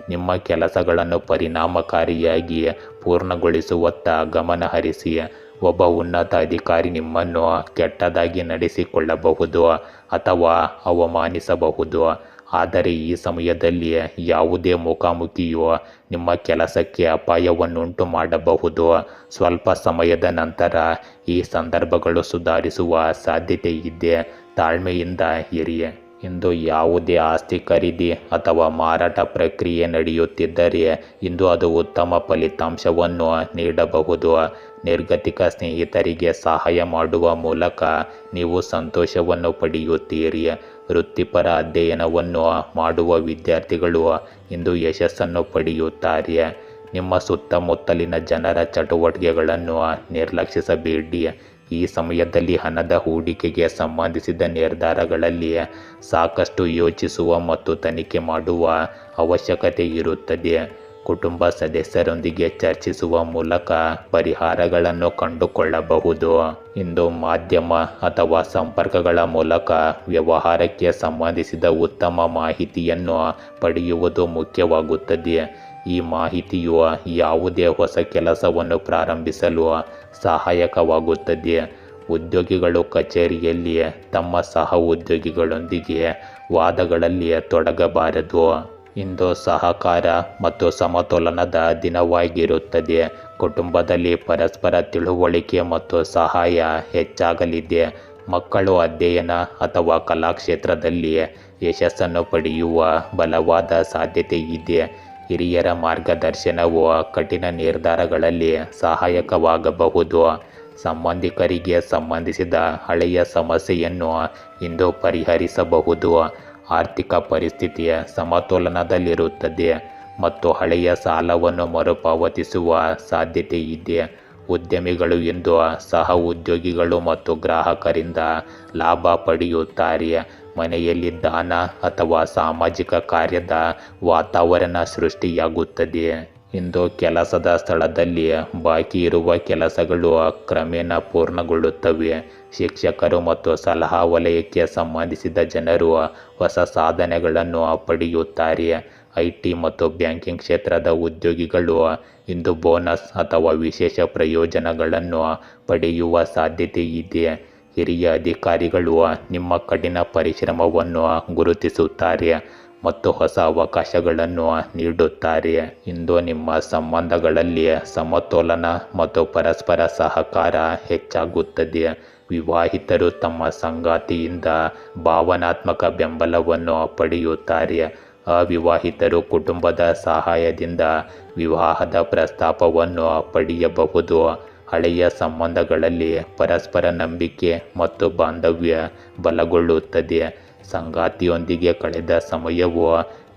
ನಿಮ್ಮ ಕೆಲಸಗಳನ್ನು ಪರಿಣಾಮಕಾರಿಯಾಗಿ ಪೂರ್ಣಗೊಳಿಸುವತ್ತ ಗಮನ ಹರಿಸಿ. ಒಬ್ಬ ಉನ್ನತ ಅಧಿಕಾರಿ ನಿಮ್ಮನ್ನು ಕೆಟ್ಟದಾಗಿ ನಡೆಸಿಕೊಳ್ಳಬಹುದು ಅಥವಾ ಅವಮಾನಿಸಬಹುದು, ಆದರೆ ಈ ಸಮಯದಲ್ಲಿ ಯಾವುದೇ ಮುಖಾಮುಖಿಯು ನಿಮ್ಮ ಕೆಲಸಕ್ಕೆ ಅಪಾಯವನ್ನುಂಟು ಮಾಡಬಹುದು. ಸ್ವಲ್ಪ ಸಮಯದ ನಂತರ ಈ ಸಂದರ್ಭಗಳು ಸುಧಾರಿಸುವ ಸಾಧ್ಯತೆ ಇದೆ. ತಾಳ್ಮೆಯಿಂದ ಇರಿ. ಇಂದು ಯಾವುದೇ ಆಸ್ತಿ ಖರೀದಿ ಅಥವಾ ಮಾರಾಟ ಪ್ರಕ್ರಿಯೆ ನಡೆಯುತ್ತಿದ್ದರೆ ಇಂದು ಅದು ಉತ್ತಮ ಫಲಿತಾಂಶವನ್ನು ನೀಡಬಹುದು. ನಿರ್ಗತಿಕ ಸ್ನೇಹಿತರಿಗೆ ಸಹಾಯ ಮಾಡುವ ಮೂಲಕ ನೀವು ಸಂತೋಷವನ್ನು ಪಡೆಯುತ್ತೀರಿ. ವೃತ್ತಿಪರ ಅಧ್ಯಯನವನ್ನು ಮಾಡುವ ವಿದ್ಯಾರ್ಥಿಗಳು ಇಂದು ಯಶಸ್ಸನ್ನು ಪಡೆಯುತ್ತಾರೆ. ನಿಮ್ಮ ಸುತ್ತಮುತ್ತಲಿನ ಜನರ ಚಟುವಟಿಕೆಗಳನ್ನು ನಿರ್ಲಕ್ಷಿಸಬೇಡಿ. ಈ ಸಮಯದಲ್ಲಿ ಹಣದ ಹೂಡಿಕೆಗೆ ಸಂಬಂಧಿಸಿದ ನಿರ್ಧಾರಗಳಲ್ಲಿ ಸಾಕಷ್ಟು ಯೋಚಿಸುವ ಮತ್ತು ತನಿಖೆ ಮಾಡುವ ಅವಶ್ಯಕತೆ ಇರುತ್ತದೆ. ಕುಟುಂಬ ಸದಸ್ಯರೊಂದಿಗೆ ಚರ್ಚಿಸುವ ಮೂಲಕ ಪರಿಹಾರಗಳನ್ನು ಕಂಡುಕೊಳ್ಳಬಹುದು. ಇಂದು ಮಾಧ್ಯಮ ಅಥವಾ ಸಂಪರ್ಕಗಳ ಮೂಲಕ ವ್ಯವಹಾರಕ್ಕೆ ಸಂಬಂಧಿಸಿದ ಉತ್ತಮ ಮಾಹಿತಿಯನ್ನು ಪಡೆಯುವುದು ಮುಖ್ಯವಾಗುತ್ತದೆ. ಈ ಮಾಹಿತಿಯು ಯಾವುದೇ ಹೊಸ ಕೆಲಸವನ್ನು ಪ್ರಾರಂಭಿಸಲು ಸಹಾಯಕವಾಗುತ್ತದೆ. ಉದ್ಯೋಗಿಗಳು ಕಚೇರಿಯಲ್ಲಿ ತಮ್ಮ ಸಹ ಉದ್ಯೋಗಿಗಳೊಂದಿಗೆ ವಾದಗಳಲ್ಲಿ ತೊಡಗಬಾರದು. ಇಂದು ಸಹಕಾರ ಮತ್ತು ಸಮತೋಲನದ ದಿನವಾಗಿರುತ್ತದೆ. ಕುಟುಂಬದಲ್ಲಿ ಪರಸ್ಪರ ತಿಳುವಳಿಕೆ ಮತ್ತು ಸಹಾಯ ಹೆಚ್ಚಾಗಲಿದೆ. ಮಕ್ಕಳು ಅಧ್ಯಯನ ಅಥವಾ ಕಲಾಕ್ಷೇತ್ರದಲ್ಲಿ ಯಶಸ್ಸನ್ನು ಪಡೆಯುವ ಬಲವಾದ ಸಾಧ್ಯತೆ ಇದೆ. ಹಿರಿಯರ ಮಾರ್ಗದರ್ಶನವು ಕಠಿಣ ನಿರ್ಧಾರಗಳಲ್ಲಿ ಸಹಾಯಕವಾಗಬಹುದು. ಸಂಬಂಧಿಕರಿಗೆ ಸಂಬಂಧಿಸಿದ ಹಳೆಯ ಸಮಸ್ಯೆಯನ್ನು ಇಂದು ಪರಿಹರಿಸಬಹುದು. ಆರ್ಥಿಕ ಪರಿಸ್ಥಿತಿಯ ಸಮತೋಲನದಲ್ಲಿರುತ್ತದೆ ಮತ್ತು ಹಳೆಯ ಸಾಲವನ್ನು ಮರುಪಾವತಿಸುವ ಸಾಧ್ಯತೆ ಇದೆ. ಉದ್ಯಮಿಗಳು ಇಂದು ಸಹ ಉದ್ಯೋಗಿಗಳು ಮತ್ತು ಗ್ರಾಹಕರಿಂದ ಲಾಭ ಪಡೆಯುತ್ತಾರೆ. ಮನೆಯಲ್ಲಿ ದಾನ ಅಥವಾ ಸಾಮಾಜಿಕ ಕಾರ್ಯದ ವಾತಾವರಣ ಸೃಷ್ಟಿಯಾಗುತ್ತದೆ. ಇಂದು ಕೆಲಸದ ಸ್ಥಳದಲ್ಲಿ ಬಾಕಿ ಇರುವ ಕೆಲಸಗಳು ಕ್ರಮೇಣ ಪೂರ್ಣಗೊಳ್ಳುತ್ತವೆ. ಶಿಕ್ಷಕರು ಮತ್ತು ಸಲಹಾ ವಲಯಕ್ಕೆ ಸಂಬಂಧಿಸಿದ ಜನರು ಹೊಸ ಸಾಧನೆಗಳನ್ನು ಪಡೆಯುತ್ತಾರೆ. ಐಟಿ ಮತ್ತು ಬ್ಯಾಂಕಿಂಗ್ ಕ್ಷೇತ್ರದ ಉದ್ಯೋಗಿಗಳು ಇಂದು ಬೋನಸ್ ಅಥವಾ ವಿಶೇಷ ಪ್ರಯೋಜನಗಳನ್ನು ಪಡೆಯುವ ಸಾಧ್ಯತೆ ಇದೆ. ಹಿರಿಯ ಅಧಿಕಾರಿಗಳು ನಿಮ್ಮ ಕಠಿಣ ಪರಿಶ್ರಮವನ್ನು ಗುರುತಿಸುತ್ತಾರೆ ಮತ್ತು ಹೊಸ ಅವಕಾಶಗಳನ್ನು ನೀಡುತ್ತಾರೆ. ಇಂದು ನಿಮ್ಮ ಸಂಬಂಧಗಳಲ್ಲಿ ಸಮತೋಲನ ಮತ್ತು ಪರಸ್ಪರ ಸಹಕಾರ ಹೆಚ್ಚಾಗುತ್ತದೆ. ವಿವಾಹಿತರು ತಮ್ಮ ಸಂಗಾತಿಯಿಂದ ಭಾವನಾತ್ಮಕ ಬೆಂಬಲವನ್ನು ಪಡೆಯುತ್ತಾರೆ. ಅವಿವಾಹಿತರು ಕುಟುಂಬದ ಸಹಾಯದಿಂದ ವಿವಾಹದ ಪ್ರಸ್ತಾಪವನ್ನು ಪಡೆಯಬಹುದು. ಹಳೆಯ ಸಂಬಂಧಗಳಲ್ಲಿ ಪರಸ್ಪರ ನಂಬಿಕೆ ಮತ್ತು ಬಾಂಧವ್ಯ ಬಲಗೊಳ್ಳುತ್ತದೆ. ಸಂಗಾತಿಯೊಂದಿಗೆ ಕಳೆದ ಸಮಯವು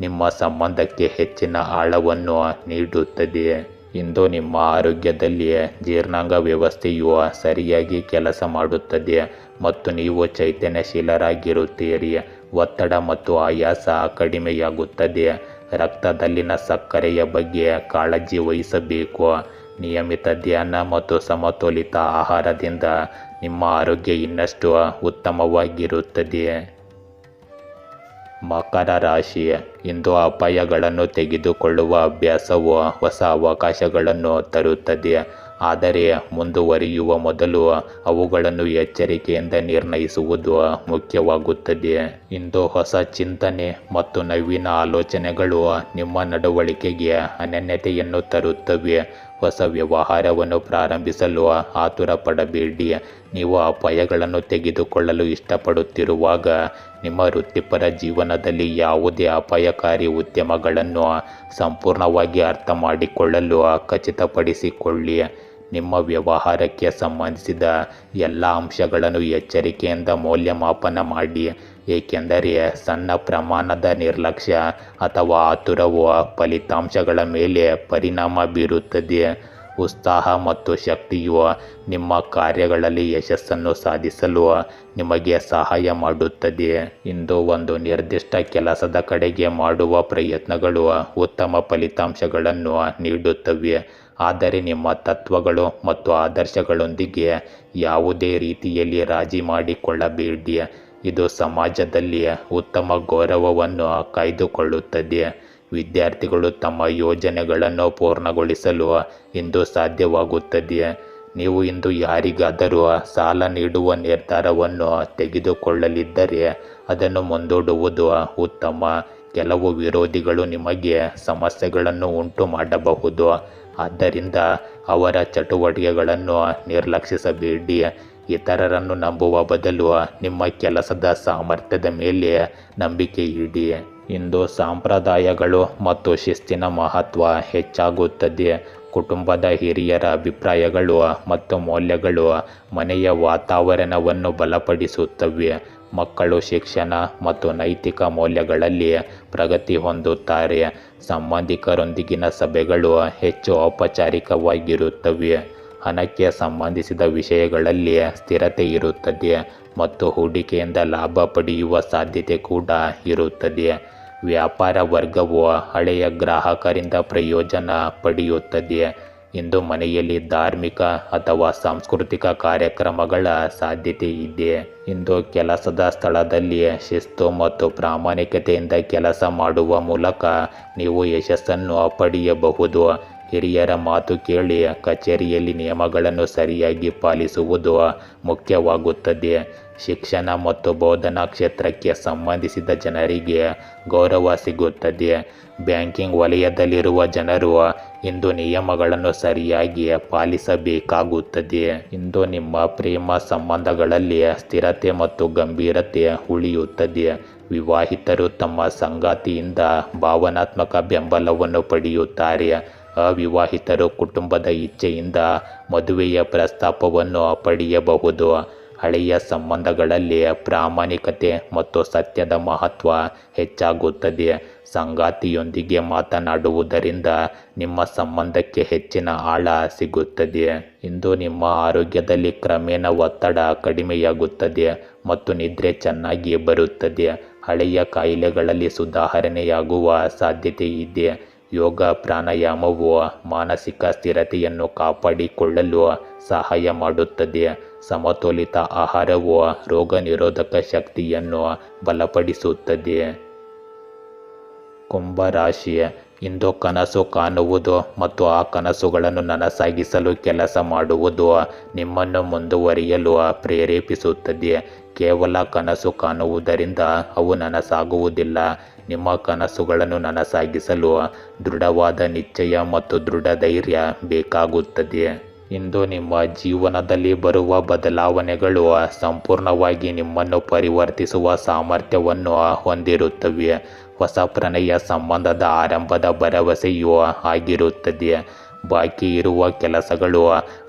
ನಿಮ್ಮ ಸಂಬಂಧಕ್ಕೆ ಹೆಚ್ಚಿನ ಆಳವನ್ನು ನೀಡುತ್ತದೆ. ಇಂದು ನಿಮ್ಮ ಆರೋಗ್ಯದಲ್ಲಿ ಜೀರ್ಣಾಂಗ ವ್ಯವಸ್ಥೆಯು ಸರಿಯಾಗಿ ಕೆಲಸ ಮಾಡುತ್ತದೆ ಮತ್ತು ನೀವು ಚೈತನ್ಯಶೀಲರಾಗಿರುತ್ತೀರಿ. ಒತ್ತಡ ಮತ್ತು ಆಯಾಸ ಕಡಿಮೆಯಾಗುತ್ತದೆ. ರಕ್ತದಲ್ಲಿನ ಸಕ್ಕರೆಯ ಬಗ್ಗೆ ಕಾಳಜಿ ವಹಿಸಬೇಕು. ನಿಯಮಿತ ಧ್ಯಾನ ಮತ್ತು ಸಮತೋಲಿತ ಆಹಾರದಿಂದ ನಿಮ್ಮ ಆರೋಗ್ಯ ಇನ್ನಷ್ಟು ಉತ್ತಮವಾಗಿರುತ್ತದೆ. ಮಕರ ರಾಶಿ, ಇಂದು ಅಪಾಯಗಳನ್ನು ತೆಗೆದುಕೊಳ್ಳುವ ಅಭ್ಯಾಸವು ಹೊಸ ಅವಕಾಶಗಳನ್ನು ತರುತ್ತದೆ. ಆದರೆ ಮುಂದುವರಿಯುವ ಮೊದಲು ಅವುಗಳನ್ನು ಎಚ್ಚರಿಕೆಯಿಂದ ನಿರ್ಣಯಿಸುವುದು ಮುಖ್ಯವಾಗುತ್ತದೆ. ಇಂದು ಹೊಸ ಚಿಂತನೆ ಮತ್ತು ನವೀನ ಆಲೋಚನೆಗಳು ನಿಮ್ಮ ನಡವಳಿಕೆಗೆ ಅನನ್ಯತೆಯನ್ನು ತರುತ್ತವೆ. ಹೊಸ ವ್ಯವಹಾರವನ್ನು ಪ್ರಾರಂಭಿಸಲು ಆತುರ ಪಡಬೇಡಿ. ನೀವು ಅಪಾಯಗಳನ್ನು ತೆಗೆದುಕೊಳ್ಳಲು ಇಷ್ಟಪಡುತ್ತಿರುವಾಗ ನಿಮ್ಮ ವೃತ್ತಿಪರ ಜೀವನದಲ್ಲಿ ಯಾವುದೇ ಅಪಾಯಕಾರಿ ಉದ್ಯಮಗಳನ್ನು ಸಂಪೂರ್ಣವಾಗಿ ಅರ್ಥ ಮಾಡಿಕೊಳ್ಳಲು ಖಚಿತಪಡಿಸಿಕೊಳ್ಳಿ. ನಿಮ್ಮ ವ್ಯವಹಾರಕ್ಕೆ ಸಂಬಂಧಿಸಿದ ಎಲ್ಲ ಅಂಶಗಳನ್ನು ಎಚ್ಚರಿಕೆಯಿಂದ ಮೌಲ್ಯಮಾಪನ ಮಾಡಿ, ಏಕೆಂದರೆ ಸಣ್ಣ ಪ್ರಮಾಣದ ನಿರ್ಲಕ್ಷ್ಯ ಅಥವಾ ಆತುರವು ಫಲಿತಾಂಶಗಳ ಮೇಲೆ ಪರಿಣಾಮ ಬೀರುತ್ತದೆ. ಉತ್ಸಾಹ ಮತ್ತು ಶಕ್ತಿಯು ನಿಮ್ಮ ಕಾರ್ಯಗಳಲ್ಲಿ ಯಶಸ್ಸನ್ನು ಸಾಧಿಸಲು ನಿಮಗೆ ಸಹಾಯ ಮಾಡುತ್ತದೆ. ಇಂದು ಒಂದು ನಿರ್ದಿಷ್ಟ ಕೆಲಸದ ಕಡೆಗೆ ಮಾಡುವ ಪ್ರಯತ್ನಗಳು ಉತ್ತಮ ಫಲಿತಾಂಶಗಳನ್ನು ನೀಡುತ್ತವೆ. ಆದರೆ ನಿಮ್ಮ ತತ್ವಗಳು ಮತ್ತು ಆದರ್ಶಗಳೊಂದಿಗೆ ಯಾವುದೇ ರೀತಿಯಲ್ಲಿ ರಾಜಿ ಮಾಡಿಕೊಳ್ಳಬೇಡಿ. ಇದು ಸಮಾಜದಲ್ಲಿ ಉತ್ತಮ ಗೌರವವನ್ನು ಕಾಯ್ದುಕೊಳ್ಳುತ್ತದೆ. ವಿದ್ಯಾರ್ಥಿಗಳು ತಮ್ಮ ಯೋಜನೆಗಳನ್ನು ಪೂರ್ಣಗೊಳಿಸಲು ಇಂದು ಸಾಧ್ಯವಾಗುತ್ತದೆ. ನೀವು ಇಂದು ಯಾರಿಗಾದರೂ ಸಾಲ ನೀಡುವ ನಿರ್ಧಾರವನ್ನು ತೆಗೆದುಕೊಳ್ಳಲಿದ್ದರೆ ಅದನ್ನು ಮುಂದೂಡುವುದು ಉತ್ತಮ. ಕೆಲವು ವಿರೋಧಿಗಳು ನಿಮಗೆ ಸಮಸ್ಯೆಗಳನ್ನು ಉಂಟು ಮಾಡಬಹುದು. ಆದ್ದರಿಂದ ಅವರ ಚಟುವಟಿಕೆಗಳನ್ನು ನಿರ್ಲಕ್ಷಿಸಬೇಡಿ. ಇತರರನ್ನು ನಂಬುವ ಬದಲು ನಿಮ್ಮ ಕೆಲಸದ ಸಾಮರ್ಥ್ಯದ ಮೇಲೆ ನಂಬಿಕೆ ಇಡಿ. ಇಂದು ಸಂಪ್ರದಾಯಗಳು ಮತ್ತು ಶಿಸ್ತಿನ ಮಹತ್ವ ಹೆಚ್ಚಾಗುತ್ತದೆ. ಕುಟುಂಬದ ಹಿರಿಯರ ಅಭಿಪ್ರಾಯಗಳು ಮತ್ತು ಮೌಲ್ಯಗಳು ಮನೆಯ ವಾತಾವರಣವನ್ನು ಬಲಪಡಿಸುತ್ತವೆ. ಮಕ್ಕಳು ಶಿಕ್ಷಣ ಮತ್ತು ನೈತಿಕ ಮೌಲ್ಯಗಳಲ್ಲಿ ಪ್ರಗತಿ ಹೊಂದುತ್ತಾರೆ. ಸಂಬಂಧಿಕರೊಂದಿಗಿನ ಸಭೆಗಳು ಹೆಚ್ಚು ಔಪಚಾರಿಕವಾಗಿರುತ್ತವೆ. ಹಣಕ್ಕೆ ಸಂಬಂಧಿಸಿದ ವಿಷಯಗಳಲ್ಲಿ ಸ್ಥಿರತೆ ಇರುತ್ತದೆ ಮತ್ತು ಹೂಡಿಕೆಯಿಂದ ಲಾಭ ಪಡೆಯುವ ಸಾಧ್ಯತೆ ಕೂಡ ಇರುತ್ತದೆ. ವ್ಯಾಪಾರ ವರ್ಗವು ಹಳೆಯ ಗ್ರಾಹಕರಿಂದ ಪ್ರಯೋಜನ ಪಡೆಯುತ್ತದೆ. ಇಂದು ಮನೆಯಲ್ಲಿ ಧಾರ್ಮಿಕ ಅಥವಾ ಸಾಂಸ್ಕೃತಿಕ ಕಾರ್ಯಕ್ರಮಗಳ ಸಾಧ್ಯತೆ ಇದೆ. ಇಂದು ಕೆಲಸದ ಸ್ಥಳದಲ್ಲಿ ಶಿಸ್ತು ಮತ್ತು ಪ್ರಾಮಾಣಿಕತೆಯಿಂದ ಕೆಲಸ ಮಾಡುವ ಮೂಲಕ ನೀವು ಯಶಸ್ಸನ್ನು ಪಡೆಯಬಹುದು. ಹಿರಿಯರ ಮಾತು ಕೇಳಿ ಕಚೇರಿಯಲ್ಲಿ ನಿಯಮಗಳನ್ನು ಸರಿಯಾಗಿ ಪಾಲಿಸುವುದು ಮುಖ್ಯವಾಗುತ್ತದೆ. ಶಿಕ್ಷಣ ಮತ್ತು ಬೋಧನಾ ಕ್ಷೇತ್ರಕ್ಕೆ ಸಂಬಂಧಿಸಿದ ಜನರಿಗೆ ಗೌರವ ಸಿಗುತ್ತದೆ. ಬ್ಯಾಂಕಿಂಗ್ ವಲಯದಲ್ಲಿರುವ ಜನರು ಇಂದು ನಿಯಮಗಳನ್ನು ಸರಿಯಾಗಿ ಪಾಲಿಸಬೇಕಾಗುತ್ತದೆ. ಇಂದು ನಿಮ್ಮ ಪ್ರೇಮ ಸಂಬಂಧಗಳಲ್ಲಿ ಸ್ಥಿರತೆ ಮತ್ತು ಗಂಭೀರತೆ ಉಳಿಯುತ್ತದೆ. ವಿವಾಹಿತರು ತಮ್ಮ ಸಂಗಾತಿಯಿಂದ ಭಾವನಾತ್ಮಕ ಬೆಂಬಲವನ್ನು ಪಡೆಯುತ್ತಾರೆ. ಅವಿವಾಹಿತರು ಕುಟುಂಬದ ಇಚ್ಛೆಯಿಂದ ಮದುವೆಯ ಪ್ರಸ್ತಾಪವನ್ನು ಪಡೆಯಬಹುದು. ಹಳೆಯ ಸಂಬಂಧಗಳಲ್ಲಿ ಪ್ರಾಮಾಣಿಕತೆ ಮತ್ತು ಸತ್ಯದ ಮಹತ್ವ ಹೆಚ್ಚಾಗುತ್ತದೆ. ಸಂಗಾತಿಯೊಂದಿಗೆ ಮಾತನಾಡುವುದರಿಂದ ನಿಮ್ಮ ಸಂಬಂಧಕ್ಕೆ ಹೆಚ್ಚಿನ ಆಳ ಸಿಗುತ್ತದೆ. ಇಂದು ನಿಮ್ಮ ಆರೋಗ್ಯದಲ್ಲಿ ಕ್ರಮೇಣ ಒತ್ತಡ ಕಡಿಮೆಯಾಗುತ್ತದೆ ಮತ್ತು ನಿದ್ರೆ ಚೆನ್ನಾಗಿ ಬರುತ್ತದೆ. ಹಳೆಯ ಕಾಯಿಲೆಗಳಲ್ಲಿ ಸುಧಾರಣೆಯಾಗುವ ಸಾಧ್ಯತೆ ಇದೆ. ಯೋಗ ಪ್ರಾಣಾಯಾಮವು ಮಾನಸಿಕ ಸ್ಥಿರತೆಯನ್ನು ಕಾಪಾಡಿಕೊಳ್ಳಲು ಸಹಾಯ ಮಾಡುತ್ತದೆ. ಸಮತೋಲಿತ ಆಹಾರವು ರೋಗ ನಿರೋಧಕ ಶಕ್ತಿಯನ್ನು ಬಲಪಡಿಸುತ್ತದೆ. ಕುಂಭ ರಾಶಿ, ಇಂದು ಕನಸು ಕಾಣುವುದು ಮತ್ತು ಆ ಕನಸುಗಳನ್ನು ನನಸಾಗಿಸಲು ಕೆಲಸ ಮಾಡುವುದು ನಿಮ್ಮನ್ನು ಮುಂದುವರಿಯಲು ಪ್ರೇರೇಪಿಸುತ್ತದೆ. ಕೇವಲ ಕನಸು ಕಾಣುವುದರಿಂದ ಅವು ನನಸಾಗುವುದಿಲ್ಲ. ನಿಮ್ಮ ಕನಸುಗಳನ್ನು ನನಸಾಗಿಸಲು ದೃಢವಾದ ನಿಶ್ಚಯ ಮತ್ತು ದೃಢ ಧೈರ್ಯ ಬೇಕಾಗುತ್ತದೆ. ಇಂದು ನಿಮ್ಮ ಜೀವನದಲ್ಲಿ ಬರುವ ಬದಲಾವಣೆಗಳು ಸಂಪೂರ್ಣವಾಗಿ ನಿಮ್ಮನ್ನು ಪರಿವರ್ತಿಸುವ ಸಾಮರ್ಥ್ಯವನ್ನು ಹೊಂದಿರುತ್ತವೆ. ಹೊಸ ಪ್ರಣಯ ಸಂಬಂಧದ ಆರಂಭದ ಭರವಸೆಯೂ ಆಗಿರುತ್ತದೆ. ಬಾಕಿ ಇರುವ ಕೆಲಸಗಳು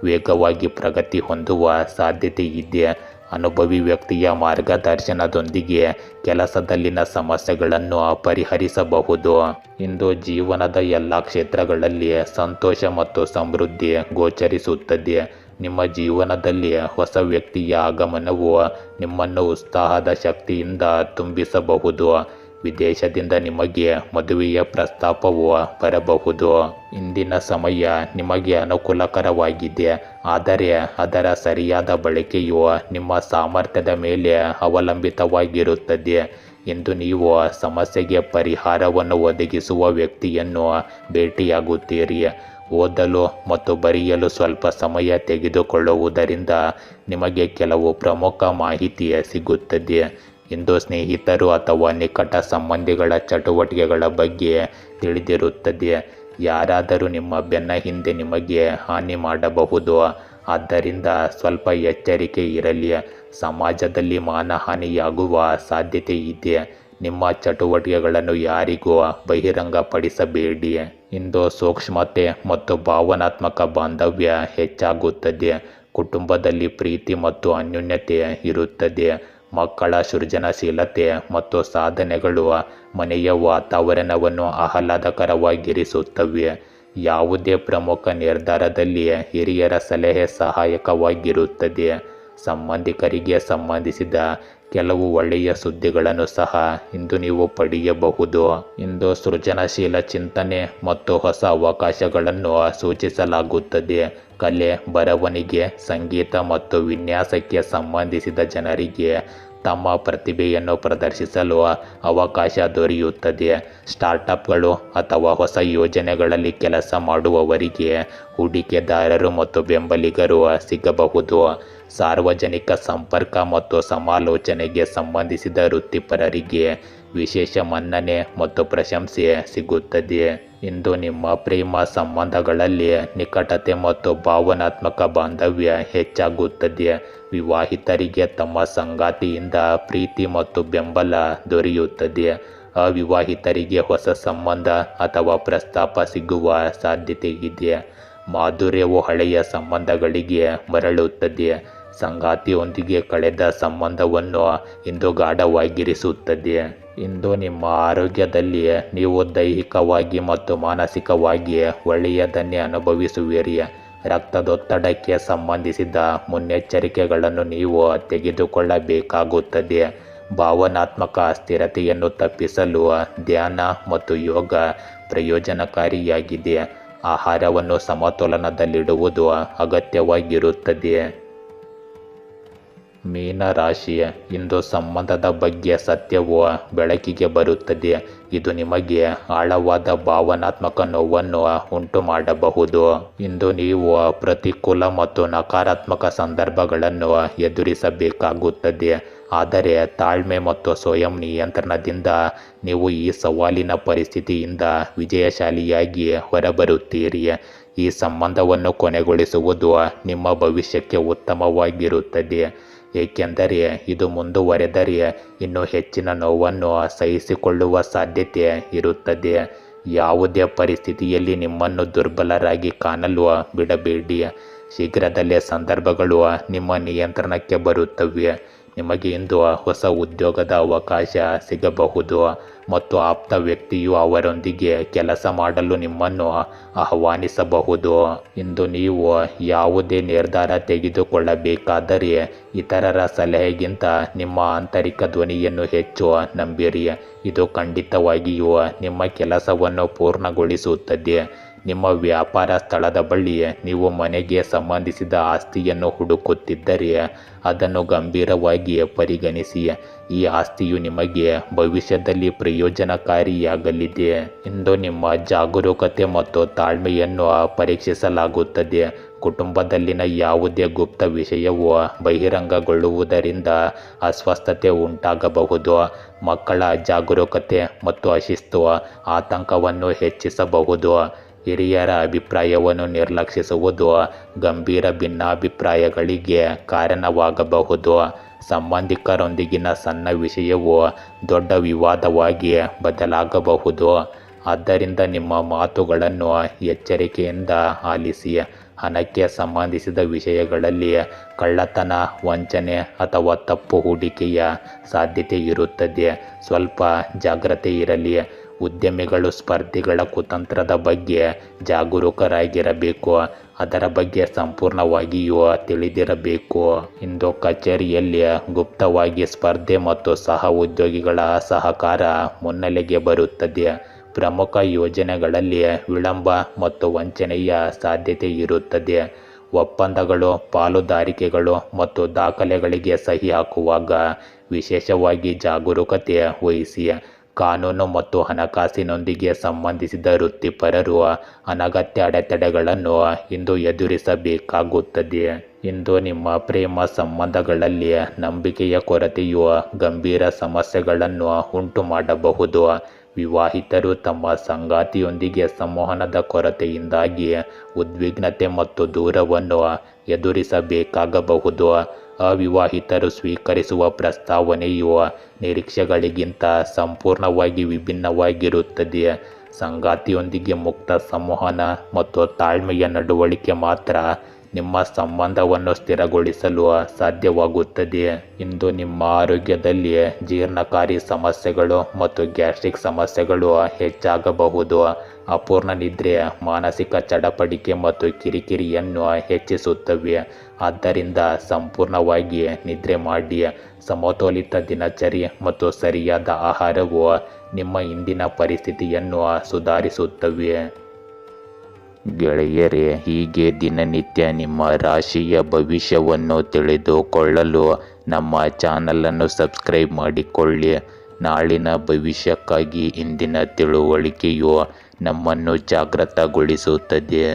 ವೇಗವಾಗಿ ಪ್ರಗತಿ ಹೊಂದುವ ಸಾಧ್ಯತೆ ಇದೆ. ಅನುಭವಿ ವ್ಯಕ್ತಿಯ ಮಾರ್ಗದರ್ಶನದೊಂದಿಗೆ ಕೆಲಸದಲ್ಲಿನ ಸಮಸ್ಯೆಗಳನ್ನು ಪರಿಹರಿಸಬಹುದು. ಇಂದು ಜೀವನದ ಎಲ್ಲ ಕ್ಷೇತ್ರಗಳಲ್ಲಿ ಸಂತೋಷ ಮತ್ತು ಸಮೃದ್ಧಿ ಗೋಚರಿಸುತ್ತದೆ. ನಿಮ್ಮ ಜೀವನದಲ್ಲಿ ಹೊಸ ವ್ಯಕ್ತಿಯ ಆಗಮನವು ನಿಮ್ಮನ್ನು ಉತ್ಸಾಹದ ಶಕ್ತಿಯಿಂದ ತುಂಬಿಸಬಹುದು. ವಿದೇಶದಿಂದ ನಿಮಗೆ ಮದುವೆಯ ಪ್ರಸ್ತಾಪವು ಬರಬಹುದು. ಇಂದಿನ ಸಮಯ ನಿಮಗೆ ಅನುಕೂಲಕರವಾಗಿದೆ, ಆದರೆ ಅದರ ಸರಿಯಾದ ಬಳಕೆಯು ನಿಮ್ಮ ಸಾಮರ್ಥ್ಯದ ಮೇಲೆ ಅವಲಂಬಿತವಾಗಿರುತ್ತದೆ. ಇಂದು ನೀವು ಸಮಸ್ಯೆಗೆ ಪರಿಹಾರವನ್ನು ಒದಗಿಸುವ ವ್ಯಕ್ತಿಯನ್ನು ಭೇಟಿಯಾಗುತ್ತೀರಿ. ಓದಲು ಮತ್ತು ಬರೆಯಲು ಸ್ವಲ್ಪ ಸಮಯ ತೆಗೆದುಕೊಳ್ಳುವುದರಿಂದ ನಿಮಗೆ ಕೆಲವು ಪ್ರಮುಖ ಮಾಹಿತಿ ಸಿಗುತ್ತದೆ. ಇಂದು ಸ್ನೇಹಿತರು ಅಥವಾ ನಿಕಟ ಸಂಬಂಧಿಗಳ ಚಟುವಟಿಕೆಗಳ ಬಗ್ಗೆ ತಿಳಿದಿರುತ್ತದೆ. ಯಾರಾದರೂ ನಿಮ್ಮ ಬೆನ್ನ ಹಿಂದೆ ನಿಮಗೆ ಹಾನಿ ಮಾಡಬಹುದು, ಆದ್ದರಿಂದ ಸ್ವಲ್ಪ ಎಚ್ಚರಿಕೆ ಇರಲಿ. ಸಮಾಜದಲ್ಲಿ ಮಾನಹಾನಿಯಾಗುವ ಸಾಧ್ಯತೆ ಇದೆ. ನಿಮ್ಮ ಚಟುವಟಿಕೆಗಳನ್ನು ಯಾರಿಗೂ ಬಹಿರಂಗಪಡಿಸಬೇಡಿ. ಇಂದು ಸೂಕ್ಷ್ಮತೆ ಮತ್ತು ಭಾವನಾತ್ಮಕ ಬಾಂಧವ್ಯ ಹೆಚ್ಚಾಗುತ್ತದೆ. ಕುಟುಂಬದಲ್ಲಿ ಪ್ರೀತಿ ಮತ್ತು ಅನ್ಯೋನ್ಯತೆ ಇರುತ್ತದೆ. ಮಕ್ಕಳ ಸೃಜನಶೀಲತೆ ಮತ್ತು ಸಾಧನೆಗಳು ಮನೆಯ ವಾತಾವರಣವನ್ನು ಆಹ್ಲಾದಕರವಾಗಿರಿಸುತ್ತವೆ. ಯಾವುದೇ ಪ್ರಮುಖ ನಿರ್ಧಾರದಲ್ಲಿ ಹಿರಿಯರ ಸಲಹೆ ಸಹಾಯಕವಾಗಿರುತ್ತದೆ. ಸಂಬಂಧಿಕರಿಗೆ ಸಂಬಂಧಿಸಿದ ಕೆಲವು ಒಳ್ಳೆಯ ಸುದ್ದಿಗಳನ್ನು ಸಹ ಇಂದು ನೀವು ಪಡೆಯಬಹುದು. ಇಂದು ಸೃಜನಶೀಲ ಚಿಂತನೆ ಮತ್ತು ಹೊಸ ಅವಕಾಶಗಳನ್ನು ಸೂಚಿಸಲಾಗುತ್ತದೆ. ಕಲೆ, ಬರವಣಿಗೆ, ಸಂಗೀತ ಮತ್ತು ವಿನ್ಯಾಸಕ್ಕೆ ಸಂಬಂಧಿಸಿದ ಜನರಿಗೆ ತಮ್ಮ ಪ್ರತಿಭೆಯನ್ನು ಪ್ರದರ್ಶಿಸಲು ಅವಕಾಶ ದೊರೆಯುತ್ತದೆ. ಸ್ಟಾರ್ಟಪ್ಗಳು ಅಥವಾ ಹೊಸ ಯೋಜನೆಗಳಲ್ಲಿ ಕೆಲಸ ಮಾಡುವವರಿಗೆ ಹೂಡಿಕೆದಾರರು ಮತ್ತು ಬೆಂಬಲಿಗರು ಸಿಗಬಹುದು. ಸಾರ್ವಜನಿಕ ಸಂಪರ್ಕ ಮತ್ತು ಸಮಾಲೋಚನೆಗೆ ಸಂಬಂಧಿಸಿದ ವೃತ್ತಿಪರರಿಗೆ ವಿಶೇಷ ಮನ್ನಣೆ ಮತ್ತು ಪ್ರಶಂಸೆ ಸಿಗುತ್ತದೆ. ಇಂದು ನಿಮ್ಮ ಪ್ರೇಮ ಸಂಬಂಧಗಳಲ್ಲಿ ನಿಕಟತೆ ಮತ್ತು ಭಾವನಾತ್ಮಕ ಬಾಂಧವ್ಯ ಹೆಚ್ಚಾಗುತ್ತದೆ. ವಿವಾಹಿತರಿಗೆ ತಮ್ಮ ಸಂಗಾತಿಯಿಂದ ಪ್ರೀತಿ ಮತ್ತು ಬೆಂಬಲ ದೊರೆಯುತ್ತದೆ. ಅವಿವಾಹಿತರಿಗೆ ಹೊಸ ಸಂಬಂಧ ಅಥವಾ ಪ್ರಸ್ತಾಪ ಸಿಗುವ ಸಾಧ್ಯತೆ ಇದೆ. ಮಾಧುರ್ಯವು ಹಳೆಯ ಸಂಬಂಧಗಳಿಗೆ ಮರಳುತ್ತದೆ. ಸಂಗಾತಿಯೊಂದಿಗೆ ಕಳೆದ ಸಂಬಂಧವನ್ನು ಇಂದು ಗಾಢವಾಗಿರಿಸುತ್ತದೆ. ಇಂದು ನಿಮ್ಮ ಆರೋಗ್ಯದಲ್ಲಿ ನೀವು ದೈಹಿಕವಾಗಿ ಮತ್ತು ಮಾನಸಿಕವಾಗಿ ಒಳ್ಳೆಯದನ್ನೇ ಅನುಭವಿಸುವಿರಿ. ರಕ್ತದೊತ್ತಡಕ್ಕೆ ಸಂಬಂಧಿಸಿದ ಮುನ್ನೆಚ್ಚರಿಕೆಗಳನ್ನು ನೀವು ತೆಗೆದುಕೊಳ್ಳಬೇಕಾಗುತ್ತದೆ. ಭಾವನಾತ್ಮಕ ಅಸ್ಥಿರತೆಯನ್ನು ತಪ್ಪಿಸಲು ಧ್ಯಾನ ಮತ್ತು ಯೋಗ ಪ್ರಯೋಜನಕಾರಿಯಾಗಿದೆ. ಆಹಾರವನ್ನು ಸಮತೋಲನದಲ್ಲಿಡುವುದು ಅಗತ್ಯವಾಗಿರುತ್ತದೆ. ಮೀನರಾಶಿ, ಇಂದು ಸಂಬಂಧದ ಬಗ್ಗೆ ಸತ್ಯವು ಬೆಳಕಿಗೆ ಬರುತ್ತದೆ. ಇದು ನಿಮಗೆ ಆಳವಾದ ಭಾವನಾತ್ಮಕ ನೋವನ್ನು ಉಂಟು ಮಾಡಬಹುದು. ಇಂದು ನೀವು ಪ್ರತಿಕೂಲ ಮತ್ತು ನಕಾರಾತ್ಮಕ ಸಂದರ್ಭಗಳನ್ನು ಎದುರಿಸಬೇಕಾಗುತ್ತದೆ, ಆದರೆ ತಾಳ್ಮೆ ಮತ್ತು ಸ್ವಯಂ ನಿಯಂತ್ರಣದಿಂದ ನೀವು ಈ ಸವಾಲಿನ ಪರಿಸ್ಥಿತಿಯಿಂದ ವಿಜಯಶಾಲಿಯಾಗಿ ಹೊರಬರುತ್ತೀರಿ. ಈ ಸಂಬಂಧವನ್ನು ಕೊನೆಗೊಳಿಸುವುದು ನಿಮ್ಮ ಭವಿಷ್ಯಕ್ಕೆ ಉತ್ತಮವಾಗಿರುತ್ತದೆ, ಏಕೆಂದರೆ ಇದು ಮುಂದುವರೆದರೆ ಇನ್ನೂ ಹೆಚ್ಚಿನ ನೋವನ್ನು ಸಹಿಸಿಕೊಳ್ಳುವ ಸಾಧ್ಯತೆ ಇರುತ್ತದೆ. ಯಾವುದೇ ಪರಿಸ್ಥಿತಿಯಲ್ಲಿ ನಿಮ್ಮನ್ನು ದುರ್ಬಲರಾಗಿ ಕಾಣಲು ಬಿಡಬೇಡಿ. ಶೀಘ್ರದಲ್ಲೇ ಸಂದರ್ಭಗಳು ನಿಮ್ಮ ನಿಯಂತ್ರಣಕ್ಕೆ ಬರುತ್ತವೆ. ನಿಮಗೆ ಇಂದು ಹೊಸ ಉದ್ಯೋಗದ ಅವಕಾಶ ಸಿಗಬಹುದು ಮತ್ತು ಆಪ್ತ ವ್ಯಕ್ತಿಯು ಅವರೊಂದಿಗೆ ಕೆಲಸ ಮಾಡಲು ನಿಮ್ಮನ್ನು ಆಹ್ವಾನಿಸಬಹುದು. ಇಂದು ನೀವು ಯಾವುದೇ ನಿರ್ಧಾರ ತೆಗೆದುಕೊಳ್ಳಬೇಕಾದರೆ ಇತರರ ಸಲಹೆಗಿಂತ ನಿಮ್ಮ ಆಂತರಿಕ ಧ್ವನಿಯನ್ನು ಹೆಚ್ಚು ನಂಬಿರಿ. ಇದು ಖಂಡಿತವಾಗಿಯೂ ನಿಮ್ಮ ಕೆಲಸವನ್ನು ಪೂರ್ಣಗೊಳಿಸುತ್ತದೆ. ನಿಮ್ಮ ವ್ಯಾಪಾರ ಸ್ಥಳದ ಬಳಿ ನೀವು ಮನೆಗೆ ಸಂಬಂಧಿಸಿದ ಆಸ್ತಿಯನ್ನು ಹುಡುಕುತ್ತಿದ್ದರೆ ಅದನ್ನು ಗಂಭೀರವಾಗಿ ಪರಿಗಣಿಸಿ. ಈ ಆಸ್ತಿಯು ನಿಮಗೆ ಭವಿಷ್ಯದಲ್ಲಿ ಪ್ರಯೋಜನಕಾರಿಯಾಗಲಿದೆ. ಇಂದು ನಿಮ್ಮ ಜಾಗರೂಕತೆ ಮತ್ತು ತಾಳ್ಮೆಯನ್ನು ಪರೀಕ್ಷಿಸಲಾಗುತ್ತದೆ. ಕುಟುಂಬದಲ್ಲಿನ ಯಾವುದೇ ಗುಪ್ತ ವಿಷಯವು ಬಹಿರಂಗಗೊಳ್ಳುವುದರಿಂದ ಅಸ್ವಸ್ಥತೆ ಉಂಟಾಗಬಹುದು. ಮಕ್ಕಳ ಅಜಾಗರೂಕತೆ ಮತ್ತು ಅಶಿಸ್ತು ಆತಂಕವನ್ನು ಹೆಚ್ಚಿಸಬಹುದು. ಹಿರಿಯರ ಅಭಿಪ್ರಾಯವನ್ನು ನಿರ್ಲಕ್ಷಿಸುವುದು ಗಂಭೀರ ಭಿನ್ನಾಭಿಪ್ರಾಯಗಳಿಗೆ ಕಾರಣವಾಗಬಹುದು. ಸಂಬಂಧಿಕರೊಂದಿಗಿನ ಸಣ್ಣ ವಿಷಯವು ದೊಡ್ಡ ವಿವಾದವಾಗಿ ಬದಲಾಗಬಹುದು. ಆದ್ದರಿಂದ ನಿಮ್ಮ ಮಾತುಗಳನ್ನು ಎಚ್ಚರಿಕೆಯಿಂದ ಆಲಿಸಿ. ಹಣಕ್ಕೆ ಸಂಬಂಧಿಸಿದ ವಿಷಯಗಳಲ್ಲಿ ಕಳ್ಳತನ, ವಂಚನೆ ಅಥವಾ ತಪ್ಪು ಹೂಡಿಕೆಯ ಸಾಧ್ಯತೆ ಇರುತ್ತದೆ. ಸ್ವಲ್ಪ ಜಾಗ್ರತೆ ಇರಲಿ. ಉದ್ಯಮಿಗಳು ಸ್ಪರ್ಧಿಗಳ ಕುತಂತ್ರದ ಬಗ್ಗೆ ಜಾಗರೂಕರಾಗಿರಬೇಕು. ಅದರ ಬಗ್ಗೆ ಸಂಪೂರ್ಣವಾಗಿಯೂ ತಿಳಿದಿರಬೇಕು. ಇಂದು ಕಚೇರಿಯಲ್ಲಿ ಗುಪ್ತವಾಗಿ ಸ್ಪರ್ಧೆ ಮತ್ತು ಸಹ ಉದ್ಯೋಗಿಗಳ ಸಹಕಾರ ಮುನ್ನೆಲೆಗೆ ಬರುತ್ತದೆ. ಪ್ರಮುಖ ಯೋಜನೆಗಳಲ್ಲಿ ವಿಳಂಬ ಮತ್ತು ವಂಚನೆಯ ಸಾಧ್ಯತೆ ಇರುತ್ತದೆ. ಒಪ್ಪಂದಗಳು, ಪಾಲುದಾರಿಕೆಗಳು ಮತ್ತು ದಾಖಲೆಗಳಿಗೆ ಸಹಿ ಹಾಕುವಾಗ ವಿಶೇಷವಾಗಿ ಜಾಗರೂಕತೆ ವಹಿಸಿ. ಕಾನೂನು ಮತ್ತು ಹಣಕಾಸಿನೊಂದಿಗೆ ಸಂಬಂಧಿಸಿದ ವೃತ್ತಿಪರರು ಅನಗತ್ಯ ಅಡೆತಡೆಗಳನ್ನು ಇಂದು ಎದುರಿಸಬೇಕಾಗುತ್ತದೆ. ಇಂದು ನಿಮ್ಮ ಪ್ರೇಮ ಸಂಬಂಧಗಳಲ್ಲಿ ನಂಬಿಕೆಯ ಕೊರತೆಯು ಗಂಭೀರ ಸಮಸ್ಯೆಗಳನ್ನು ಉಂಟು ಮಾಡಬಹುದು. ವಿವಾಹಿತರು ತಮ್ಮ ಸಂಗಾತಿಯೊಂದಿಗೆ ಸಂವಹನದ ಕೊರತೆಯಿಂದಾಗಿ ಉದ್ವಿಗ್ನತೆ ಮತ್ತು ದೂರವನ್ನು ಎದುರಿಸಬೇಕಾಗಬಹುದು. ಅವಿವಾಹಿತರು ಸ್ವೀಕರಿಸುವ ಪ್ರಸ್ತಾವನೆಯು ನಿರೀಕ್ಷೆಗಳಿಗಿಂತ ಸಂಪೂರ್ಣವಾಗಿ ವಿಭಿನ್ನವಾಗಿರುತ್ತದೆ. ಸಂಗಾತಿಯೊಂದಿಗೆ ಮುಕ್ತ ಸಂವಹನ ಮತ್ತು ತಾಳ್ಮೆಯ ನಡವಳಿಕೆ ಮಾತ್ರ ನಿಮ್ಮ ಸಂಬಂಧವನ್ನು ಸ್ಥಿರಗೊಳಿಸಲು ಸಾಧ್ಯವಾಗುತ್ತದೆ. ಇಂದು ನಿಮ್ಮ ಆರೋಗ್ಯದಲ್ಲಿ ಜೀರ್ಣಕಾರಿ ಸಮಸ್ಯೆಗಳು ಮತ್ತು ಗ್ಯಾಸ್ಟ್ರಿಕ್ ಸಮಸ್ಯೆಗಳು ಹೆಚ್ಚಾಗಬಹುದು. ಅಪೂರ್ಣ ನಿದ್ರೆ ಮಾನಸಿಕ ಚಡಪಡಿಕೆ ಮತ್ತು ಕಿರಿಕಿರಿಯನ್ನು ಹೆಚ್ಚಿಸುತ್ತವೆ. ಆದ್ದರಿಂದ ಸಂಪೂರ್ಣವಾಗಿ ನಿದ್ರೆ ಮಾಡಿ. ಸಮತೋಲಿತ ದಿನಚರಿ ಮತ್ತು ಸರಿಯಾದ ಆಹಾರವು ನಿಮ್ಮ ಇಂದಿನ ಪರಿಸ್ಥಿತಿಯನ್ನು ಸುಧಾರಿಸುತ್ತವೆ. ಗೆಳೆಯರೇ, ಹೀಗೆ ದಿನನಿತ್ಯ ನಿಮ್ಮ ರಾಶಿಯ ಭವಿಷ್ಯವನ್ನು ತಿಳಿದುಕೊಳ್ಳಲು ನಮ್ಮ ಚಾನಲನ್ನು ಸಬ್ಸ್ಕ್ರೈಬ್ ಮಾಡಿಕೊಳ್ಳಿ. ನಾಳಿನ ಭವಿಷ್ಯಕ್ಕಾಗಿ ಇಂದಿನ ತಿಳುವಳಿಕೆಯು ನಮ್ಮನ್ನು ಜಾಗೃತಗೊಳಿಸುತ್ತದೆ.